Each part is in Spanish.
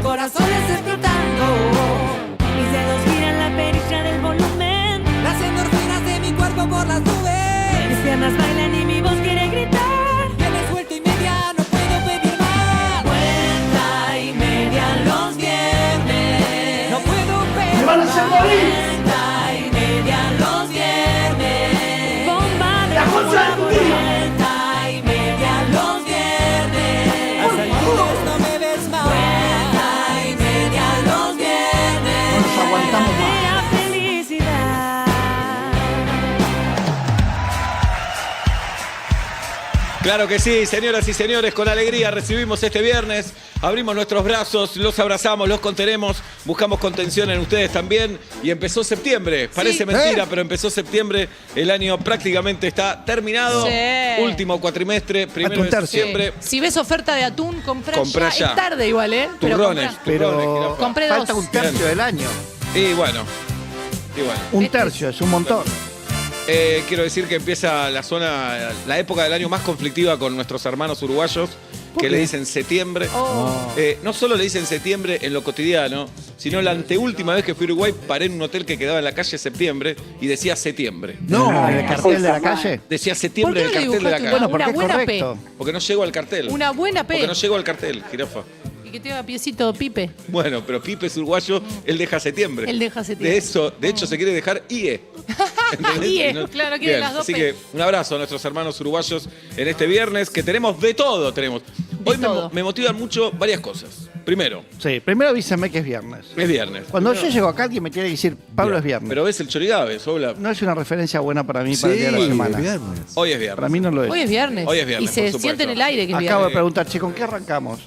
corazones explotando. Mis dedos giran la perilla del volumen. Las endorfinas de mi cuerpo por las nubes. Mis piernas bailan y mi voz quiere gritar. Tienes vuelta y media, no puedo pedir más. Vuelta y media los viernes. No puedo pedir ¡Me van a hacer morir! Vuelta y media los viernes. Bomba de ¡La cosa de tu vida! vuelta y media los viernes. Hasta el lunes no me ves más. Vuelta y media los viernes. No nos aguantamos más. La felicidad. Claro que sí, señoras y señores, con alegría recibimos este viernes, abrimos nuestros brazos, los abrazamos, los contenemos, buscamos contención en ustedes también y empezó septiembre. Parece mentira, pero empezó septiembre, el año prácticamente está terminado, Sí. último cuatrimestre, primero un de tercio. septiembre. Si ves oferta de atún, comprá Comprá ya. ya. Es tarde igual, ¿eh? Turrones, comprá. Pero jirafa. Compré falta dos. un tercio del año. Y bueno. Un tercio, es un montón. Quiero decir que empieza la época del año más conflictiva con nuestros hermanos uruguayos, que le dicen septiembre. Oh. No solo le dicen septiembre en lo cotidiano, sino la anteúltima vez que fui a Uruguay paré en un hotel que quedaba en la calle Septiembre y decía septiembre. No, el cartel de la calle. Decía ¿Por septiembre qué en no el le cartel de la dibujaste calle. Bueno, porque una es buena correcto. Porque no llego al cartel. Una buena P? Porque no llego al cartel, jirafa. Y que tenga piecito Pipe. Bueno, pero Pipe es uruguayo, él deja septiembre. Él deja septiembre. De hecho, se quiere dejar IE. ¿Entendés? IE, Y no- claro, quiere Bien, las dos así P. que un abrazo a nuestros hermanos uruguayos en este viernes, que tenemos de todo. Hoy todo. me motivan mucho varias cosas. Primero, Sí, primero avísame que es viernes. es viernes. Cuando yo llego acá, alguien me tiene que decir, Pablo, es viernes. Pero ves el Chorigaves, hola. No es una referencia buena para mí para el día de la semana. Hoy es viernes. Para mí no lo es. Hoy es viernes. Hoy es viernes, Y se por supuesto. siente en el aire que es Acabo viernes. de preguntar, che, ¿con qué arrancamos?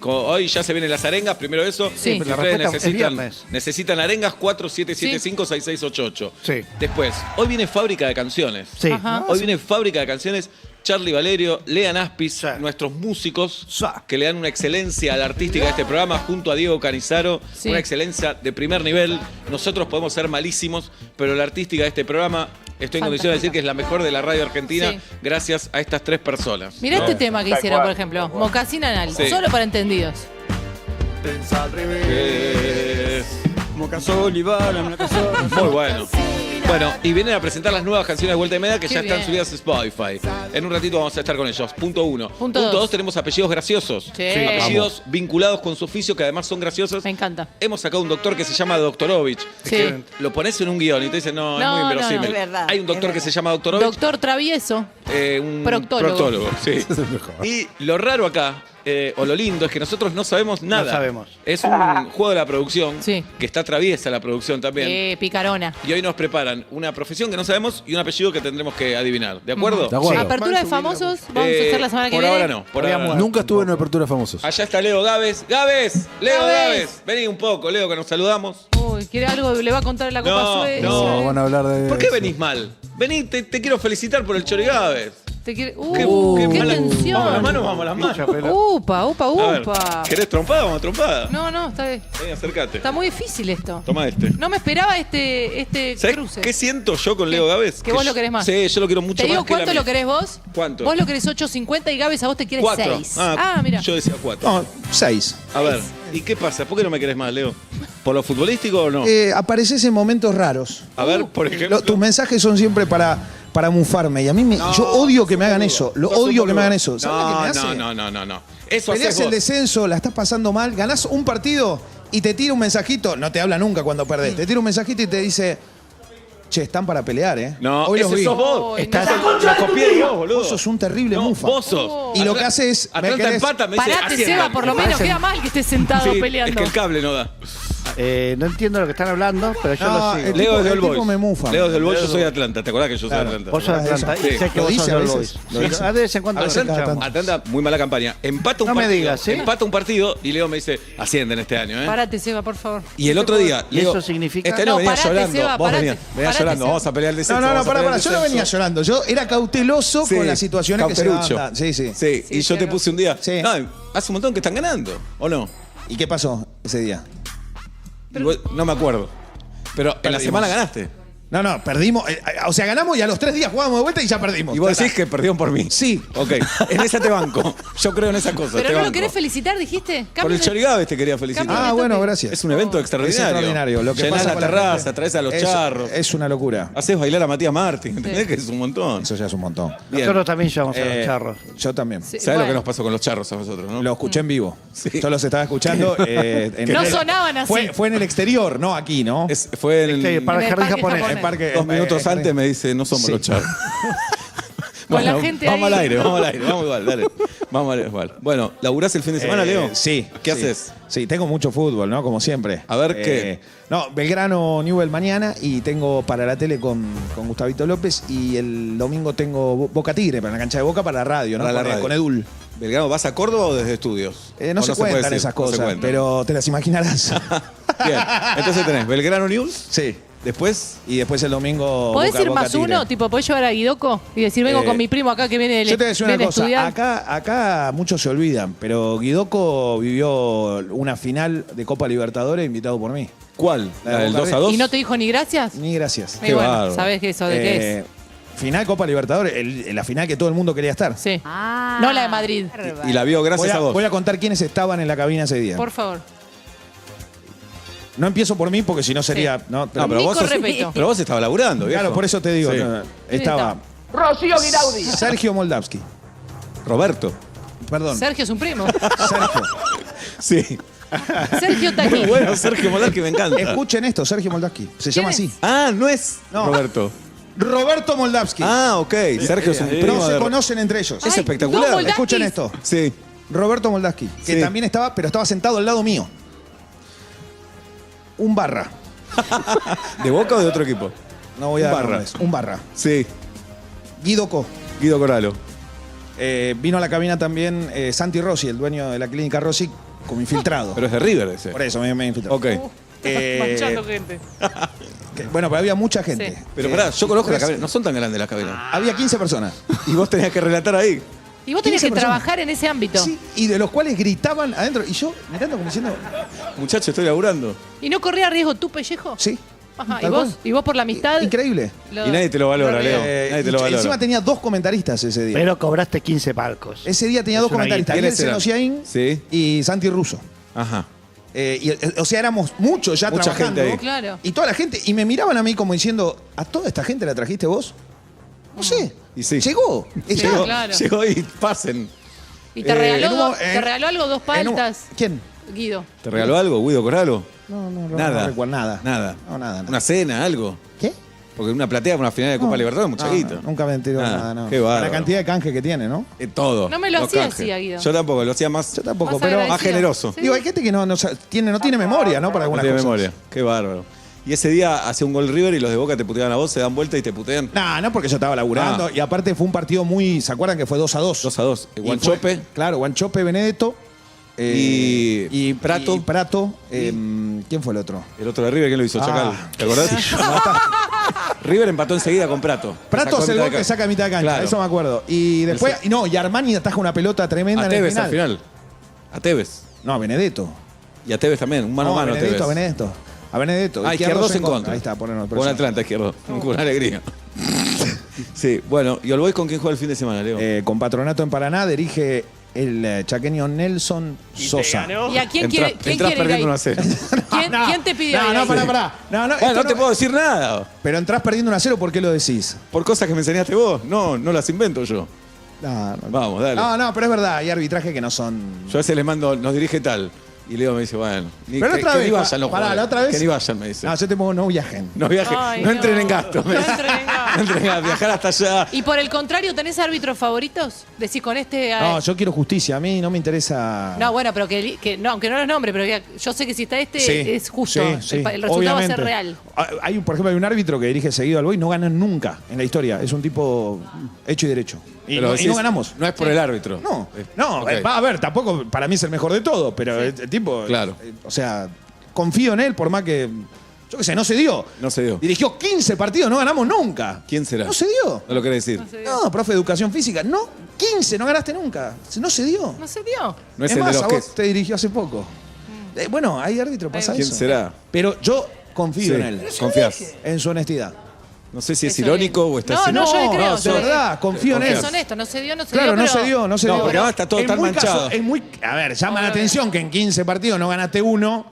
Hoy ya se vienen las arengas, primero eso. Sí. Si Pero la ustedes respuesta es viernes. necesitan arengas, 4775-6688. Sí. Después, hoy viene Fábrica de Canciones. Sí. Ajá. Hoy viene Fábrica de Canciones, Charlie Valerio, Lean Aspis, Sí. nuestros músicos Sí. que le dan una excelencia a la artística de este programa junto a Diego Canizaro, Sí. una excelencia de primer nivel. Nosotros podemos ser malísimos, pero la artística de este programa, estoy en condición de decir que es la mejor de la radio argentina Sí. gracias a estas tres personas. Mirá ¿no? este tema que hicieron, por ejemplo. Mocasín anal. Sí. Solo para entendidos. Muy bueno. Bueno, y vienen a presentar las nuevas canciones de Vuelta y Media que Qué ya están bien. subidas a Spotify. En un ratito vamos a estar con ellos. Punto uno. Punto Punto dos. dos, tenemos apellidos graciosos. Sí. Apellidos vinculados con su oficio que además son graciosos. Me encanta. Hemos sacado un doctor que se llama Doktorovich. Sí. Que lo pones en un guión y te dicen, no, es No, muy no, inverosímil. no. Es verdad, Hay un doctor es que se verdad. llama Doktorovich. Doctor Travieso. Un Proctólogo. sí. Y lo raro acá, o lo lindo, es que nosotros no sabemos nada. No sabemos. Es un juego de la producción, Sí. que está traviesa la producción también. Picarona. Y hoy nos preparan una profesión que no sabemos y un apellido que tendremos que adivinar. ¿De acuerdo? De acuerdo. Apertura de famosos. Vamos a hacer la semana que por viene. ahora no. Por Había ahora no. muerto. Nunca estuve en una apertura de famosos. Allá está Leo Gávez. ¡Gávez! ¡Leo Gávez. Gávez! Vení un poco, Leo, que nos saludamos. Uy, quiere algo, le va a contar en la Copa No, Suecia. no. Van a hablar de. ¿Por qué venís mal? Vení, te quiero felicitar por el Chori Gávez. Te quiere... Qué qué mala- tensión. Vamos las manos, vamos las manos. Mucha pelota. Upa, upa, A ver, upa. ¿querés trompada? Vamos a trompada. No, no, está bien. Vení, acércate. Está muy difícil esto. Toma este. No me esperaba este ¿Sabés cruce. qué siento yo con Leo Gávez? Que vos lo querés más. Sí, yo lo quiero mucho Te digo más que él a cuánto mí. lo querés vos. ¿Cuánto? Vos lo querés 8.50 y Gávez a vos te quiere 4. 6. Mira. Yo decía 4. No, 6. A ver, ¿y qué pasa? ¿Por qué no me querés más, Leo? ¿Por lo futbolístico o no? Apareces en momentos raros. A ver, por ejemplo. Tus mensajes son siempre para mufarme. Y a mí yo odio que me hagan eso. Lo Sos un odio que me boludo. hagan eso. ¿Sabes lo que me hace? No. Eso Peleas haces el vos. descenso, la estás pasando mal, ganás un partido y te tira un mensajito. No te habla nunca cuando perdés. Te tira un mensajito y te dice, che, están para pelear, ¿eh? No, Hoy los ese vi. sos vos. Ay, Estás no. la copié de vos, boludo. Vos sos un terrible No, mufa. vos sos. Y lo que hace es, me Atlanta querés- empata, me dice, Parate, asciendan. Seba, por lo menos. parecen- Queda mal que estés sentado Sí, peleando. es que el cable no da. No entiendo lo que están hablando, pero yo No, lo sigo. el Leo es del el tipo Boys. me mufa. Leo es del Boys, yo soy de Atlanta. ¿Te acordás que yo soy de Claro. Atlanta? Vos sos de Atlanta Sí. y sé que Lo vos dice sos a del veces. Boys. Lo dice. De vez en cuando lo Atlanta, escuchamos. Atlanta, muy mala campaña. Empata un No me partido. digas, ¿sí? Empata un partido y Leo me dice, ascienden este año, ¿eh? Parate, Seba, por favor. Y el otro día, ¿Y Leo, eso significa? este año No, venía parate, llorando. Seba, Vos parate. venías Parate, llorando. Seba. Vamos a pelear el descenso. No, vamos a para. pelear el Yo no venía descenso. llorando. Yo era cauteloso Sí, con las situaciones que se cauterucho. daban. Sí. Sí, Sí, y yo te claro. puse un día. Sí. No, hace un montón que están ganando, ¿o no? ¿Y qué pasó ese día? No me acuerdo. Pero en la Perdimos. semana ganaste. No, perdimos. O sea, ganamos y a los 3 días jugamos de vuelta y ya perdimos. Y vos Ya decís está. que perdieron por mí. Sí. Ok, en esa te banco. Yo creo en esa cosa. Pero te no lo banco. querés felicitar, dijiste. Por el Chorigaves te quería felicitar. Cambio. Ah, bueno, gracias. Es un evento extraordinario. Es extraordinario. Lo que Llenás pasa la con la terraza, gente traes a los es- charros. Es una locura. Haces bailar a Matías Martín, ¿entendés? Que es un montón. Eso ya es un montón. Bien. Nosotros también llevamos a Eh, los charros. Yo también. Sí. ¿Sabes lo que Bueno. nos pasó con los charros a nosotros, no? Lo escuché en vivo. Sí. Yo los estaba escuchando. No sonaban así. Fue en el exterior, no aquí, ¿no? Fue en Sí, para En el el jardín parque japonés. japonés. En parque, 2 minutos jardín. antes me dice, no somos Sí. los charros. Con la gente vamos ahí. al aire, vamos igual, dale. Vamos igual. Bueno, ¿laburás el fin de semana, Leo? Sí. ¿Qué sí. haces? Sí, tengo mucho fútbol, ¿no? Como siempre. A ver, ¿qué? No, Belgrano Newell mañana y tengo para la tele con Gustavito López y el domingo tengo Boca Tigre para la cancha de Boca para la radio, ¿no? Para la Con- radio. Con Edul. ¿Belgrano vas a Córdoba o desde estudios? No ¿O se puede cuentan decir? esas No se cosas, cuentan. pero te las imaginarás. Bien, entonces tenés Belgrano News, Sí. después... Y después el domingo. ¿Podés Boca- ir Boca más Tigre. uno? Tipo, ¿podés llevar a Guidoco? Y decir, vengo con mi primo acá que viene, Yo te voy a decir una viene a cosa, estudiar. acá muchos se olvidan, pero Guidoco vivió una final de Copa Libertadores invitado por mí. ¿Cuál? La ¿La de del Boca 2-2? ¿Y no te dijo ni gracias? Ni gracias. Y Qué bueno, bárbaro. sabés que eso de qué es. Final Copa Libertadores, la final que todo el mundo quería estar. Sí. Ah, No la de Madrid. Y la vio gracias a vos. Voy a contar quiénes estaban en la cabina ese día. Por favor. No empiezo por mí porque si no sería. Sí. No, pero- No, pero Nico vos, Repeto. pero vos estabas laburando, viejo. claro, por eso te digo. Sí. no, estaba. Rocío Guiraudi. Sergio Moldavsky. Roberto. Perdón. Sergio es un primo. Sergio. Sí. Sergio Muy Taquín. bueno, Sergio Molar, que me encanta. Escuchen esto, Sergio Moldavsky. Se llama es? así. Ah, no es No. Roberto. Roberto Moldavsky. Ah, ok. Sergio es un primo no se de... conocen entre ellos. Es Ay, espectacular. dos Moldavskis. Escuchen esto. Sí. Roberto Moldavsky, que Sí. también estaba, pero estaba sentado al lado mío. Un barra. ¿De Boca o de otro equipo? No voy a Un dar barra. nombres. Un barra. Sí. Guido Co. Guido Coralo. Vino a la cabina también Santi Rossi, el dueño de la clínica Rossi, como infiltrado. Pero es de River ese. Por eso me infiltró. Ok. Manchando gente. Bueno, pero había mucha gente. Sí. Pero pará, yo conozco la tres- cabina. No son tan grandes las cabinas. Había 15 personas. Y vos tenías que relatar ahí. Y vos tenés 15 que personas. trabajar en ese ámbito. Sí, y de los cuales gritaban adentro. Y yo mirando como diciendo, Muchacho, estoy laburando. ¿Y no corría riesgo tu pellejo? sí. Ajá. ¿Y tal vos? cual. ¿Y vos por la amistad? Increíble. Lo- Y nadie te lo valora, Leo. Nadie te lo y valora. encima tenía 2 comentaristas ese día. Pero cobraste 15 palcos. Ese día tenía Es 2 una comentaristas. guita. Ariel ¿Quiénes eran? Senosiaín Sí. y Santi Russo. Ajá. O sea, éramos muchos ya Mucha trabajando. gente ahí. Claro. Y toda la gente, y me miraban a mí como diciendo, ¿a toda esta gente la trajiste vos? No sé. Y sí. Llegó. Está. Llegó, claro. llegó y pasen. ¿Y te regaló, en un- te regaló algo, 2 En un- paltas? ¿Quién? Guido. ¿Te regaló algo, Guido Coralo? No, Nada. No recuerdo nada. Nada. No, nada. ¿Una cena, algo? ¿Qué? Porque una platea para una final de Copa No. Libertadores, mucha No, guita. no, nunca me enteró nada, no. Qué Para bárbaro. la cantidad de canje que tiene, ¿no? Todo. No me lo Los hacía canjes. así, a Guido. Yo tampoco, lo hacía más. Yo tampoco, Más pero. agradecido. Más generoso. Sí. Digo, hay gente que no tiene memoria, ¿no? Para No algunas tiene cosas. memoria. Qué bárbaro. Y ese día hace un gol River y los de Boca te putean a vos, se dan vuelta y te putean. No, porque yo estaba laburando. Y aparte fue un partido muy. ¿Se acuerdan que fue 2-2? 2-2. Y Guanchope. fue- Claro, Guanchope, Benedetto. Y Prato. Y Prato. ¿Quién fue el otro? El otro de River, ¿quién lo hizo? Ah. Chacal. ¿Te acordás? River empató enseguida con Prato. Prato Sacó es el mitad gol de que saca a mitad de cancha, Claro. eso me acuerdo. Y después. Y Armani ataja una pelota tremenda A en el Tevez final. al final. A Tevez. No, a Benedetto. Y a Tevez también, un mano a No, mano. Benedetto, Tevez. Benedetto. A Benedetto. Ah, Izquierdos en contra. Ahí está, ponernos. Con Atlanta, Izquierdo. Con alegría. Sí, bueno. ¿Y All Boys con quién juega el fin de semana, Leo? Con Patronato en Paraná dirige el chaqueño Nelson Sosa. ¿Y a quién quiere, quién Entrás quiere ir ahí? perdiendo 1-0. ¿Quién te pidió ir No, ahí? pará. No, Bueno, esto no te puedo decir nada. Pero entras perdiendo 1-0, ¿por qué lo decís? Por cosas que me enseñaste vos. No, no las invento yo. No, Vamos, dale. No, pero es verdad, hay arbitrajes que no son. Yo a veces les mando, nos dirige tal. Y Leo me dice, bueno, ni, Pero la que, otra que vez, ni vayan los pará, jugadores. la otra vez. Que ni vayan, me dice. No, yo te pongo no viajen. No viajen, Ay, no entren en gasto. No entren en gasto. No entren en gasto, viajar hasta allá. Y por el contrario, ¿tenés árbitros favoritos? Decís con este. No, yo quiero justicia, a mí no me interesa. No, bueno, pero que no, aunque no los nombre, pero que yo sé que si está este Sí, es justo. sí, El resultado obviamente. va a ser real. Por ejemplo, hay un árbitro que dirige seguido al Boy, no gana nunca en la historia. Es un tipo hecho y derecho. Y, Pero no, y decís, no ganamos. No es por el árbitro. No, Eh, no, ok. va a ver, tampoco para mí es el mejor de todo, pero el tipo. Claro. O sea, confío en él por más que. Yo qué sé, no se dio. No se dio. Dirigió 15 partidos, no ganamos nunca. ¿Quién será? No se dio. No lo querés decir. No, profe de educación física. No, 15, no ganaste nunca. No se dio. No se dio. No es es el más, de los a que. vos te dirigió hace poco. Bueno, hay árbitro, pasa ¿Quién eso. será? Pero yo confío Sí, en él. confías. En su honestidad. No sé si es Eso irónico es. o está No, haciendo... no, yo le creo. de verdad, confío en Es él. honesto, no se dio, no se Claro, dio. no se dio, no se dio. porque además está todo Es tan muy manchado. es muy, a ver, llama la atención que en 15 partidos no ganaste uno,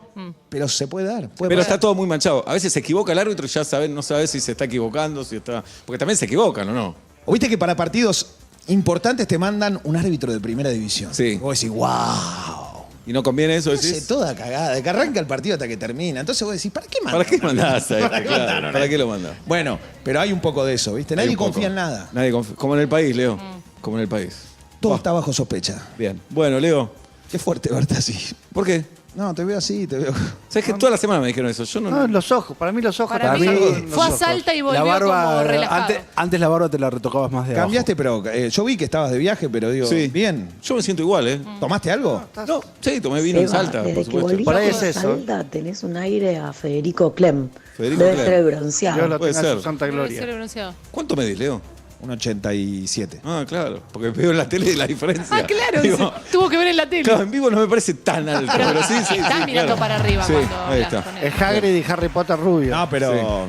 pero se puede dar. Puede Pero pasar. está todo muy manchado. A veces se equivoca el árbitro y ya no sabes si se está equivocando, si está... Porque también se equivocan, ¿o no? O viste que para partidos importantes te mandan un árbitro de primera división. Sí. Vos decís, wow. ¿Y no conviene eso, Hace decís? toda cagada, de que arranca el partido hasta que termina. Entonces vos decís, ¿para qué mandan? ¿Para qué mandás a ¿Para este? qué Claro, mandaron ¿para a qué lo mandás? Bueno, pero hay un poco de eso, ¿viste? Hay Nadie un poco. confía en nada. Nadie confía. Como en el país, Leo. Como en el país. Todo Bah, está bajo sospecha. Bien. Bueno, Leo, Qué fuerte verte así. ¿por qué? No, te veo así, te veo. ¿Sabes que toda la semana me dijeron eso? Yo no... No, los ojos, para mí los ojos Para mí también. fue a Salta y volvió La barba, como relajado. antes la barba te la retocabas más de abajo. Cambiaste, pero yo vi que estabas de viaje, pero digo, Sí. bien. Yo me siento igual, ¿eh? ¿Tomaste algo? No, sí, tomé vino en Seba, Salta, desde por que supuesto. volviste Por ahí a es eso. Salta tenés un aire a Federico Clem. Federico Debe Clem. ser Yo bronceado. lo Puede tengo en ser. su santa Debe ser gloria. bronceado. ¿Cuánto medís, Leo? Un 87. Ah, claro, porque veo en la tele la diferencia. Ah, claro, Digo, dice, tuvo que ver en la tele. claro, en vivo no me parece tan alto, pero sí, sí. Estás sí, mirando claro. para arriba Sí, cuando ahí hablas está. con él. Es Hagrid y Harry Potter rubio. No, pero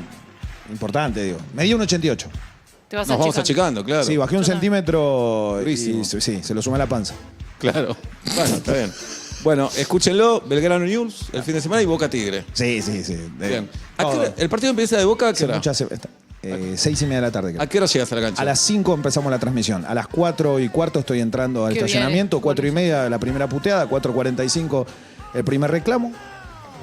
importante, digo. Me dio un 88. Te vas Nos vamos achicando. achicando, claro. Sí, bajé un centímetro Durísimo. y sí, se lo sumé a la panza. Claro. Bueno, está bien. Bueno, escúchenlo, Belgrano News, el fin de semana y Boca Tigre. Sí, sí, sí. Bien. ¿A qué Todo. hora- ¿El partido empieza de Boca a qué Hace hora? muchas- 6:30 de la tarde. creo. ¿A qué hora llegas a la cancha? A las 5 empezamos la transmisión. A las 4:15 estoy entrando al Qué bien, estacionamiento. 4:30 la primera puteada. 4:45 el primer reclamo.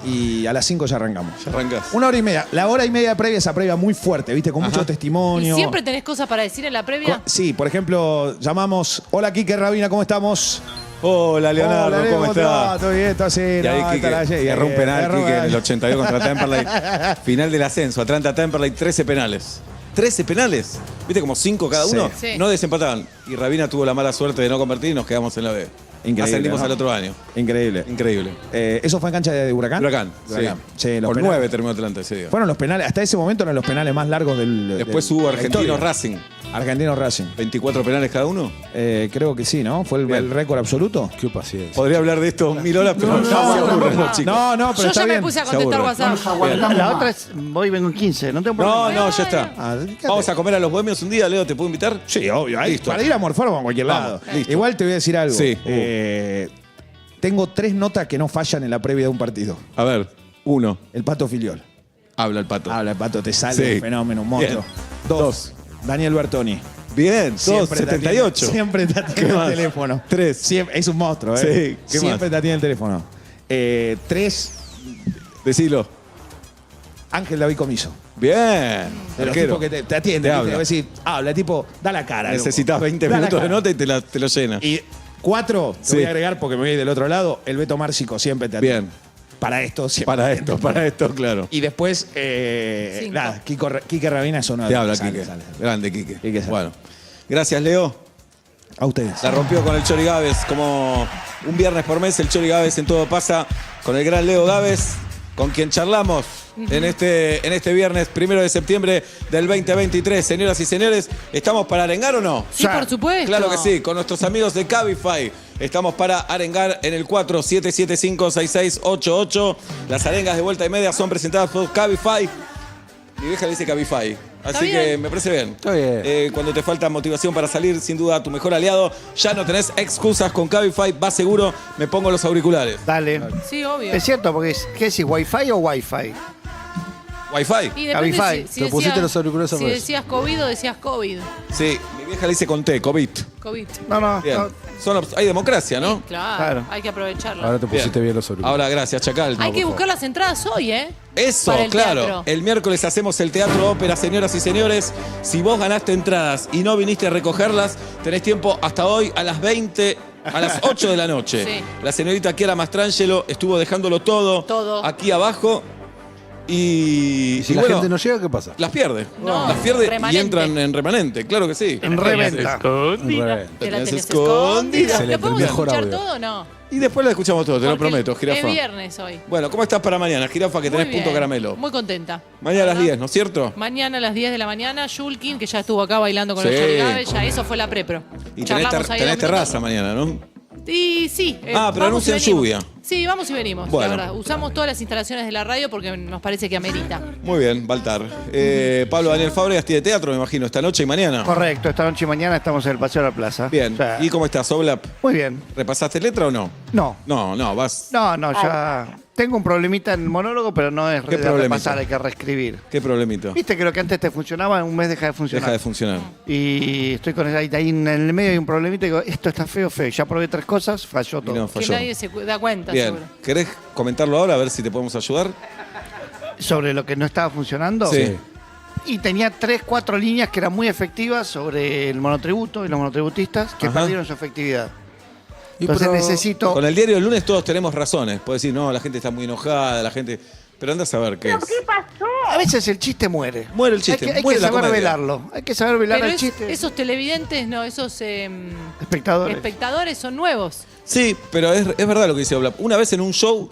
Y a las 5 ya arrancamos. Ya arrancás. Una hora y media. La hora y media previa, esa previa muy fuerte, ¿viste? Con mucho ¿Y testimonio. siempre tenés cosas para decir en la previa? Sí, por ejemplo, llamamos. Hola, Quique Rabina, ¿cómo estamos? Hola, Leonardo, Hola, Leo, ¿cómo te va? estás? ¿Todo bien? ¿Todo así? Y ahí No, Quique, estará allí. erró un penal, Erró Quique, en el penal. 82 contra Temperley. Final del ascenso, Atlanta Temperley, 13 penales. 13 penales. ¿Viste como 5 cada Sí. uno? Sí. No desempataban. Y Rabina tuvo la mala suerte de no convertir y nos quedamos en la B. Increíble, Ascendimos ¿no? al otro año. Increíble. Increíble. ¿Eso fue en cancha de Huracán? Huracán. Huracán. Sí. Sí, los Con penales. 9 terminó Atlanta ese día. Fueron los penales, hasta ese momento eran los penales más largos del. Después de hubo la Argentinos historia. Racing. Argentinos Racing. 24 penales cada uno. Creo que sí, ¿no? ¿Fue Bien. el récord absoluto? Qué paciencia. Podría hablar de esto 1000 horas, pero no, se aburren los chicos. No, no, pero Yo está ya me bien. puse a Se contestar aburren. WhatsApp. La otra es voy y vengo en 15, no tengo No, problema. no, ya está. Ah, dedícate. Vamos a comer a los bohemios un día, Leo, ¿te puedo invitar? Sí, obvio. Ahí, Listo. para ir a morfar vamos a cualquier Vamos, lado. listo. Igual te voy a decir algo. Sí. Tengo 3 notas que no fallan en la previa de un partido. A ver, 1. El Pato Filiol. Habla el pato. Habla, el Pato, te sale Sí. un fenómeno, un monstruo. Bien. 2. Daniel Bertoni. Bien, 2, Siempre te 78. atiende- Siempre te ¿Qué atiende el más? teléfono. 3. Siempre, es un monstruo, ¿eh? Sí, ¿qué Siempre más? te atiende el teléfono. 3. Decilo. Ángel David Comiso. Bien. De los Arquero. tipos que te atiende. Te ¿viste? habla. Te va a decir, habla, tipo, da la cara. loco. Necesitas 20 Da la minutos de cara. nota y te lo llena. Y 4, te Sí. voy a agregar porque me voy del otro lado, el Beto Márcico siempre te atiende. Bien. Para esto, siempre. Para esto, claro. Y después, 5. nada, Quique Rabina es uno de Te los habla, que sale, Quique. sale. Grande, Quique. Quique sale. Bueno. Gracias, Leo. A ustedes. La rompió con el Chori Gávez como un viernes por mes. El Chori Gávez en todo pasa con el gran Leo Gávez, con quien charlamos en este viernes 1 de septiembre del 2023. Señoras y señores, ¿estamos para arengar o no? Sí, por supuesto. Claro que sí, con nuestros amigos de Cabify. Estamos para arengar en el 47756688. Las arengas de vuelta y media son presentadas por Cabify. Mi vieja le dice Cabify. Así bien. que me parece bien. Está bien. Cuando te falta motivación para salir, sin duda tu mejor aliado. Ya no tenés excusas con Cabify. Va seguro, me pongo los auriculares. Dale. Sí, obvio. Es cierto, porque ¿qué decís? ¿Wi-Fi o Wi-Fi? Wi-Fi. Y depende Cabify. si pusiste los auriculares al si revés. decías COVID o decías COVID. Sí, mi vieja le dice con T, COVID. COVID. No, no. Bien. no. Hay democracia, ¿no? Claro, Claro. hay que aprovecharlo. Ahora te pusiste bien los auriculares. Ahora, gracias, Chacal. hay que buscar las entradas hoy, ¿eh? Eso, Para el claro. teatro. El miércoles hacemos el Teatro Ópera, señoras y señores. Si vos ganaste entradas y no viniste a recogerlas, tenés tiempo hasta hoy a las 20, a las 8 de la noche. Sí. La señorita Chiara Mastrangelo estuvo dejándolo todo, Todo. aquí abajo. Y Si la bueno, gente no llega, ¿qué pasa? las pierde. No, las pierde y remanente. entran en remanente, claro que sí. En reventa. Te la tenés tenés escondida. escondida. ¿Lo Excelente, podemos el mejor escuchar audio. todo o no? Y después la escuchamos todo, te lo Porque prometo, Es Jirafa. viernes hoy. Bueno, ¿cómo estás para mañana, Jirafa, que tenés Muy punto bien. caramelo? Muy contenta. Mañana a las ¿Verdad? 10, ¿no es cierto? Mañana a las 10 de la mañana, Yulkin, que ya estuvo acá bailando con Sí. los Chorigaves, ya eso fue la prepro. Y tenés, Charlamos ahí tenés 2 minutos. terraza mañana, ¿no? Y sí. Pero vamos y anuncian venimos. lluvia. Sí, vamos y venimos, Bueno. la verdad. Usamos todas las instalaciones de la radio porque nos parece que amerita. Muy bien, Baltar. Pablo Daniel Fábregas tiene teatro, me imagino, esta noche y mañana. Correcto, esta noche y mañana estamos en el Paseo de la Plaza. Bien. O sea, ¿Y cómo estás, Oblap? muy bien. ¿Repasaste letra o no? No. No, vas. No, ya tengo un problemita en el monólogo, pero no es ¿Qué de problemita? repasar, hay que reescribir. ¿Qué problemito? Viste que lo que antes te funcionaba, en un mes deja de funcionar. Deja de funcionar. Y estoy con ahí en el medio hay un problemita y digo, esto está feo. Ya probé 3 cosas, falló Y todo. no, Que falló. nadie se da cuenta, Bien. seguro. ¿Querés comentarlo ahora a ver si te podemos ayudar? Sobre lo que no estaba funcionando. Sí. Y tenía 3, 4 líneas que eran muy efectivas sobre el monotributo y los monotributistas que Ajá. perdieron su efectividad. Y Entonces pero- necesito... Con el diario del lunes todos tenemos razones. Puedes decir, no, la gente está muy enojada, la gente... Pero anda a saber qué es. A veces el chiste muere. Muere el chiste, Hay que muere la saber comedia. velarlo. Hay que saber velar Pero el chiste. esos televidentes, no, esos Espectadores. espectadores son nuevos. Sí, pero es verdad lo que dice Oblap. Una vez en un show,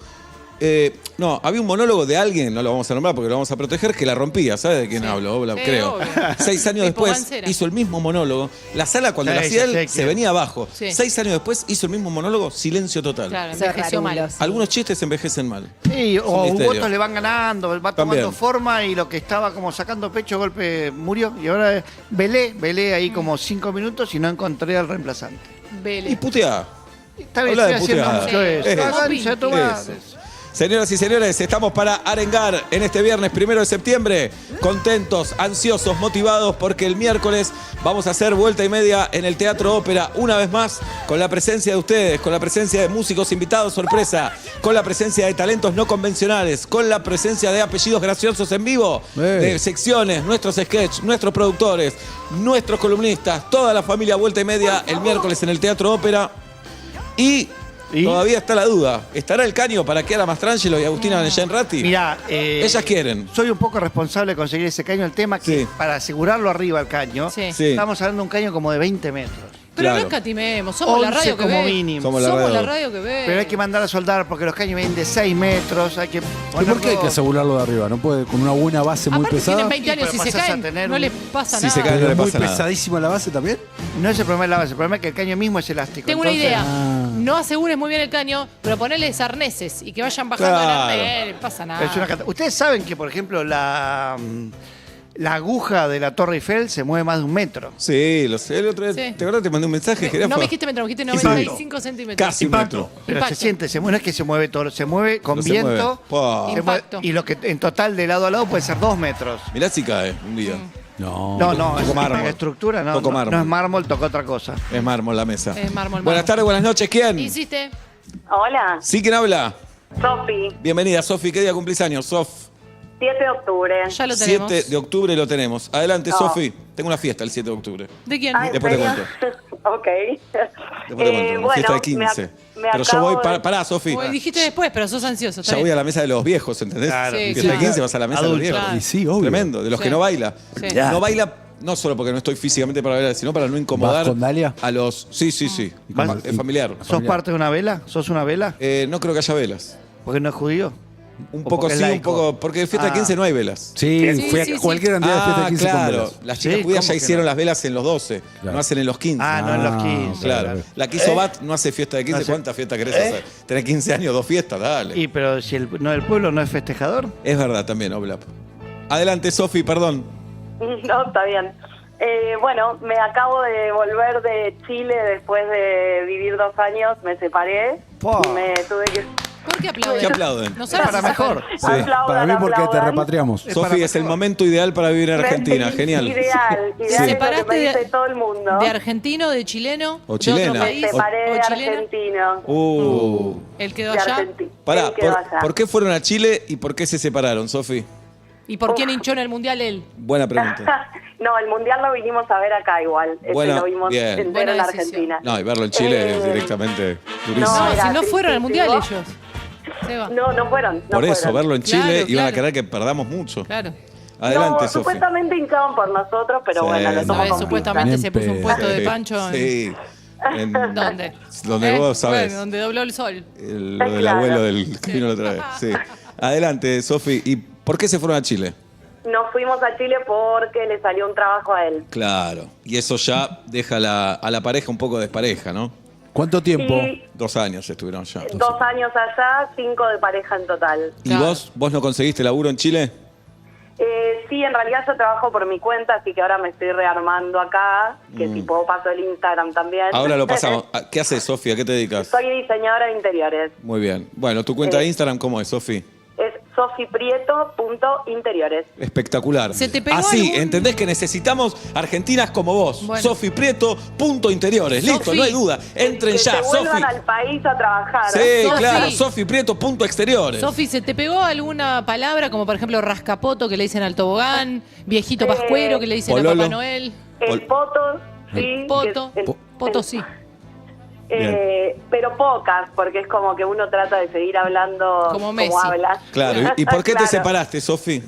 había un monólogo de alguien, no lo vamos a nombrar porque lo vamos a proteger, que la rompía. ¿Sabes de quién Sí. hablo, Oblap? Sí, Creo. obvio. 6 años Tipo después Mancera. hizo el mismo monólogo. La sala cuando Sí, la hacía sí, él sí, se que- venía abajo. Sí. 6 años después hizo el mismo monólogo, silencio total. Claro, envejeció mal. Algunos chistes envejecen mal. Sí, o un misterio. votos le van ganando, va tomando También. forma y lo que estaba como sacando pecho, golpe murió. Y ahora velé ahí como 5 minutos y no encontré al reemplazante. Vélez. Y puteá. Está bien, Habla de estoy haciendo puteada. mucho eso. Eso. Háganse a tomar. Eso. Señoras y señores, estamos para arengar en este viernes 1 de septiembre. Contentos, ansiosos, motivados, porque el miércoles vamos a hacer vuelta y media en el Teatro Ópera, una vez más, con la presencia de ustedes, con la presencia de músicos invitados sorpresa, con la presencia de talentos no convencionales, con la presencia de apellidos graciosos en vivo, de secciones, nuestros sketches, nuestros productores, nuestros columnistas, toda la familia vuelta y media el miércoles en el Teatro Ópera. Y todavía está la duda. ¿Estará el caño para Chiara Mastrangelo y Agustina Genrati? Mirá, Ellas quieren. soy un poco responsable de conseguir ese caño. El tema que Sí. para asegurarlo arriba al caño, Sí. Sí. estamos hablando de un caño como de 20 metros. Pero Claro. no escatimemos, somos la 11 radio que como ve. mínimo. Somos Somos la la radio. radio que ve. Pero hay que mandar a soldar porque los caños vienen de 6 metros. Hay que ¿Y por qué hay que ponerlo- asegurarlo de arriba? ¿No puede con una buena base muy Aparte pesada? tienen 20 años Sí, y pero se pasás a caen, tener no un- les pasa Si nada. se caen, no ¿Pero le es muy pasa nada. pesadísima la base también? No es el problema de la base, el problema es que el caño mismo es elástico. Tengo una entonces- idea. Ah. No asegures muy bien el caño, pero ponerles arneses y que vayan bajando Claro. el arnés. No pasa nada. Es una Ustedes saben que, por ejemplo, la aguja de la Torre Eiffel se mueve más de 1 metro. Sí, lo sé. El otro día, Sí. ¿te acuerdas? Te mandé un mensaje, Jerafa. No me dijiste metro, me dijiste 95 centímetros. Casi un metro. Pero Impacto. se siente, no es que se mueve todo, se mueve con No se viento. mueve. Pua. se mueve- Impacto. y lo que en total de lado a lado puede ser 2 metros. Mirá si cae un día. No. No, Toco es mármol. la estructura, no, Toco no, mármol. no es mármol, toca otra cosa. Es mármol la mesa. Es mármol, Buenas mármol. tardes, buenas noches. ¿Quién? Hiciste. Hola, ¿Sí quién habla? Sofi, Bienvenida, Sofi. ¿Qué día cumplís años? 7 de octubre. Ya lo tenemos. 7 de octubre lo tenemos. Adelante, Oh. Sofi. Tengo una fiesta el 7 de octubre. ¿De quién? Ah, ¿en Después te serio? Ok. Después te cuento. Una fiesta de 15. Pero yo voy... Pará, Sofi. Uy, dijiste después, pero sos ansioso. está Ya voy bien. a la mesa de los viejos, ¿entendés? Claro. Sí, Fiesta claro. de 15 vas a la mesa de los Adultos. viejos. Claro. Y sí, obvio. Tremendo, de los Sí. que no baila. Sí. Ya. No baila no solo porque no estoy físicamente para bailar, sino para no incomodar ¿Vas con Dalia? a los... Sí, sí, sí. ¿Vas? Es familiar. ¿Sos parte de una vela? ¿Sos una vela? No creo que haya velas. Porque no es judío. Un ¿O poco porque es sí, un laico? poco... Porque en fiesta de 15 no hay velas. Sí, Sí, fui a sí, sí. cualquier cantidad de fiesta de 15 con claro. velas. Las chicas Sí, judías ¿cómo ya que hicieron no? las velas en los 12, Claro. no hacen en los 15. Ah, no en los 15. Claro. La que hizo Bat no hace fiesta de 15. No hace- ¿Cuántas fiestas querés hacer? Tenés 15 años, 2 fiestas, dale. Y pero si el pueblo no es festejador. Es verdad también, Oblap. Adelante, Sofi, perdón. No, está bien. Bueno, me acabo de volver de Chile después de vivir 2 años, me separé. Po. Me tuve que... ¿Por qué aplauden? ¿Qué aplauden? No Es sabes para si mejor. Sí. Aplaudan, Para mí porque te aplaudan. repatriamos. Sofi, es el momento ideal para vivir en Argentina. Genial. Ideal, Sí. es lo que ¿Separaste me dice de- todo el mundo. ¿De argentino, de chileno? O ¿De chilena. otro Me país? separé de ¿O chilena? argentino. ¿El quedó De allá? Argentina. Pará, Él quedó allá. ¿por qué fueron a Chile y por qué se separaron, Sofi? ¿Y por quién hinchó en el mundial él? Buena pregunta. No, el mundial lo vinimos a ver acá igual. Bueno, Lo vimos bien. entero Buena en decisión. Argentina. No, y verlo en Chile es directamente durísimo. No, era si no fueron al mundial tristísimo. ellos. Seba. No fueron. No Por eso, fueron. verlo en Chile Claro, iban a claro. querer que perdamos mucho. Claro. Adelante, No, Sofi. supuestamente hinchaban por nosotros, pero Sí, bueno, lo no. tomo ¿Sabes? con Supuestamente Bien se puso un pedo. puesto de Sí, Pancho. Sí. En- ¿Dónde? Donde vos sabés. Bueno, donde dobló el sol. Lo del Claro. abuelo del que vino la otra vez. Sí. Adelante, Sofi. ¿Y por qué se fueron a Chile? Nos fuimos a Chile porque le salió un trabajo a él. Claro. Y eso ya deja a la pareja un poco despareja, ¿no? ¿Cuánto tiempo? Y 2 años estuvieron ya. 2 años allá, 5 de pareja en total. ¿Y vos no conseguiste laburo en Chile? Sí, en realidad yo trabajo por mi cuenta, así que ahora me estoy rearmando acá, que si puedo paso el Instagram también. Ahora lo pasamos. ¿Qué haces, Sofi? ¿A qué te dedicas? Soy diseñadora de interiores. Muy bien. Bueno, ¿tu cuenta de Instagram cómo es, Sofi? Es sofiprieto.interiores. Espectacular. ¿Se te pegó Así, algún- ¿entendés que necesitamos argentinas como vos? Bueno. Sofi Prieto, punto interiores. Listo, Sofi. no hay duda. Entren Que ya, se vuelvan Sofi. al país a trabajar. Sí, Sofi. claro, Sofi Prieto, punto exteriores. Sofi, ¿se te pegó alguna palabra como por ejemplo rascapoto que le dicen al tobogán, viejito pascuero que le dicen Pololo. a Papá Noel, El poto, sí. poto, que es poto sí? pero pocas, porque es como que uno trata de seguir hablando Como Messi. hablas. Claro, ¿y por qué te Claro. separaste, Sofi?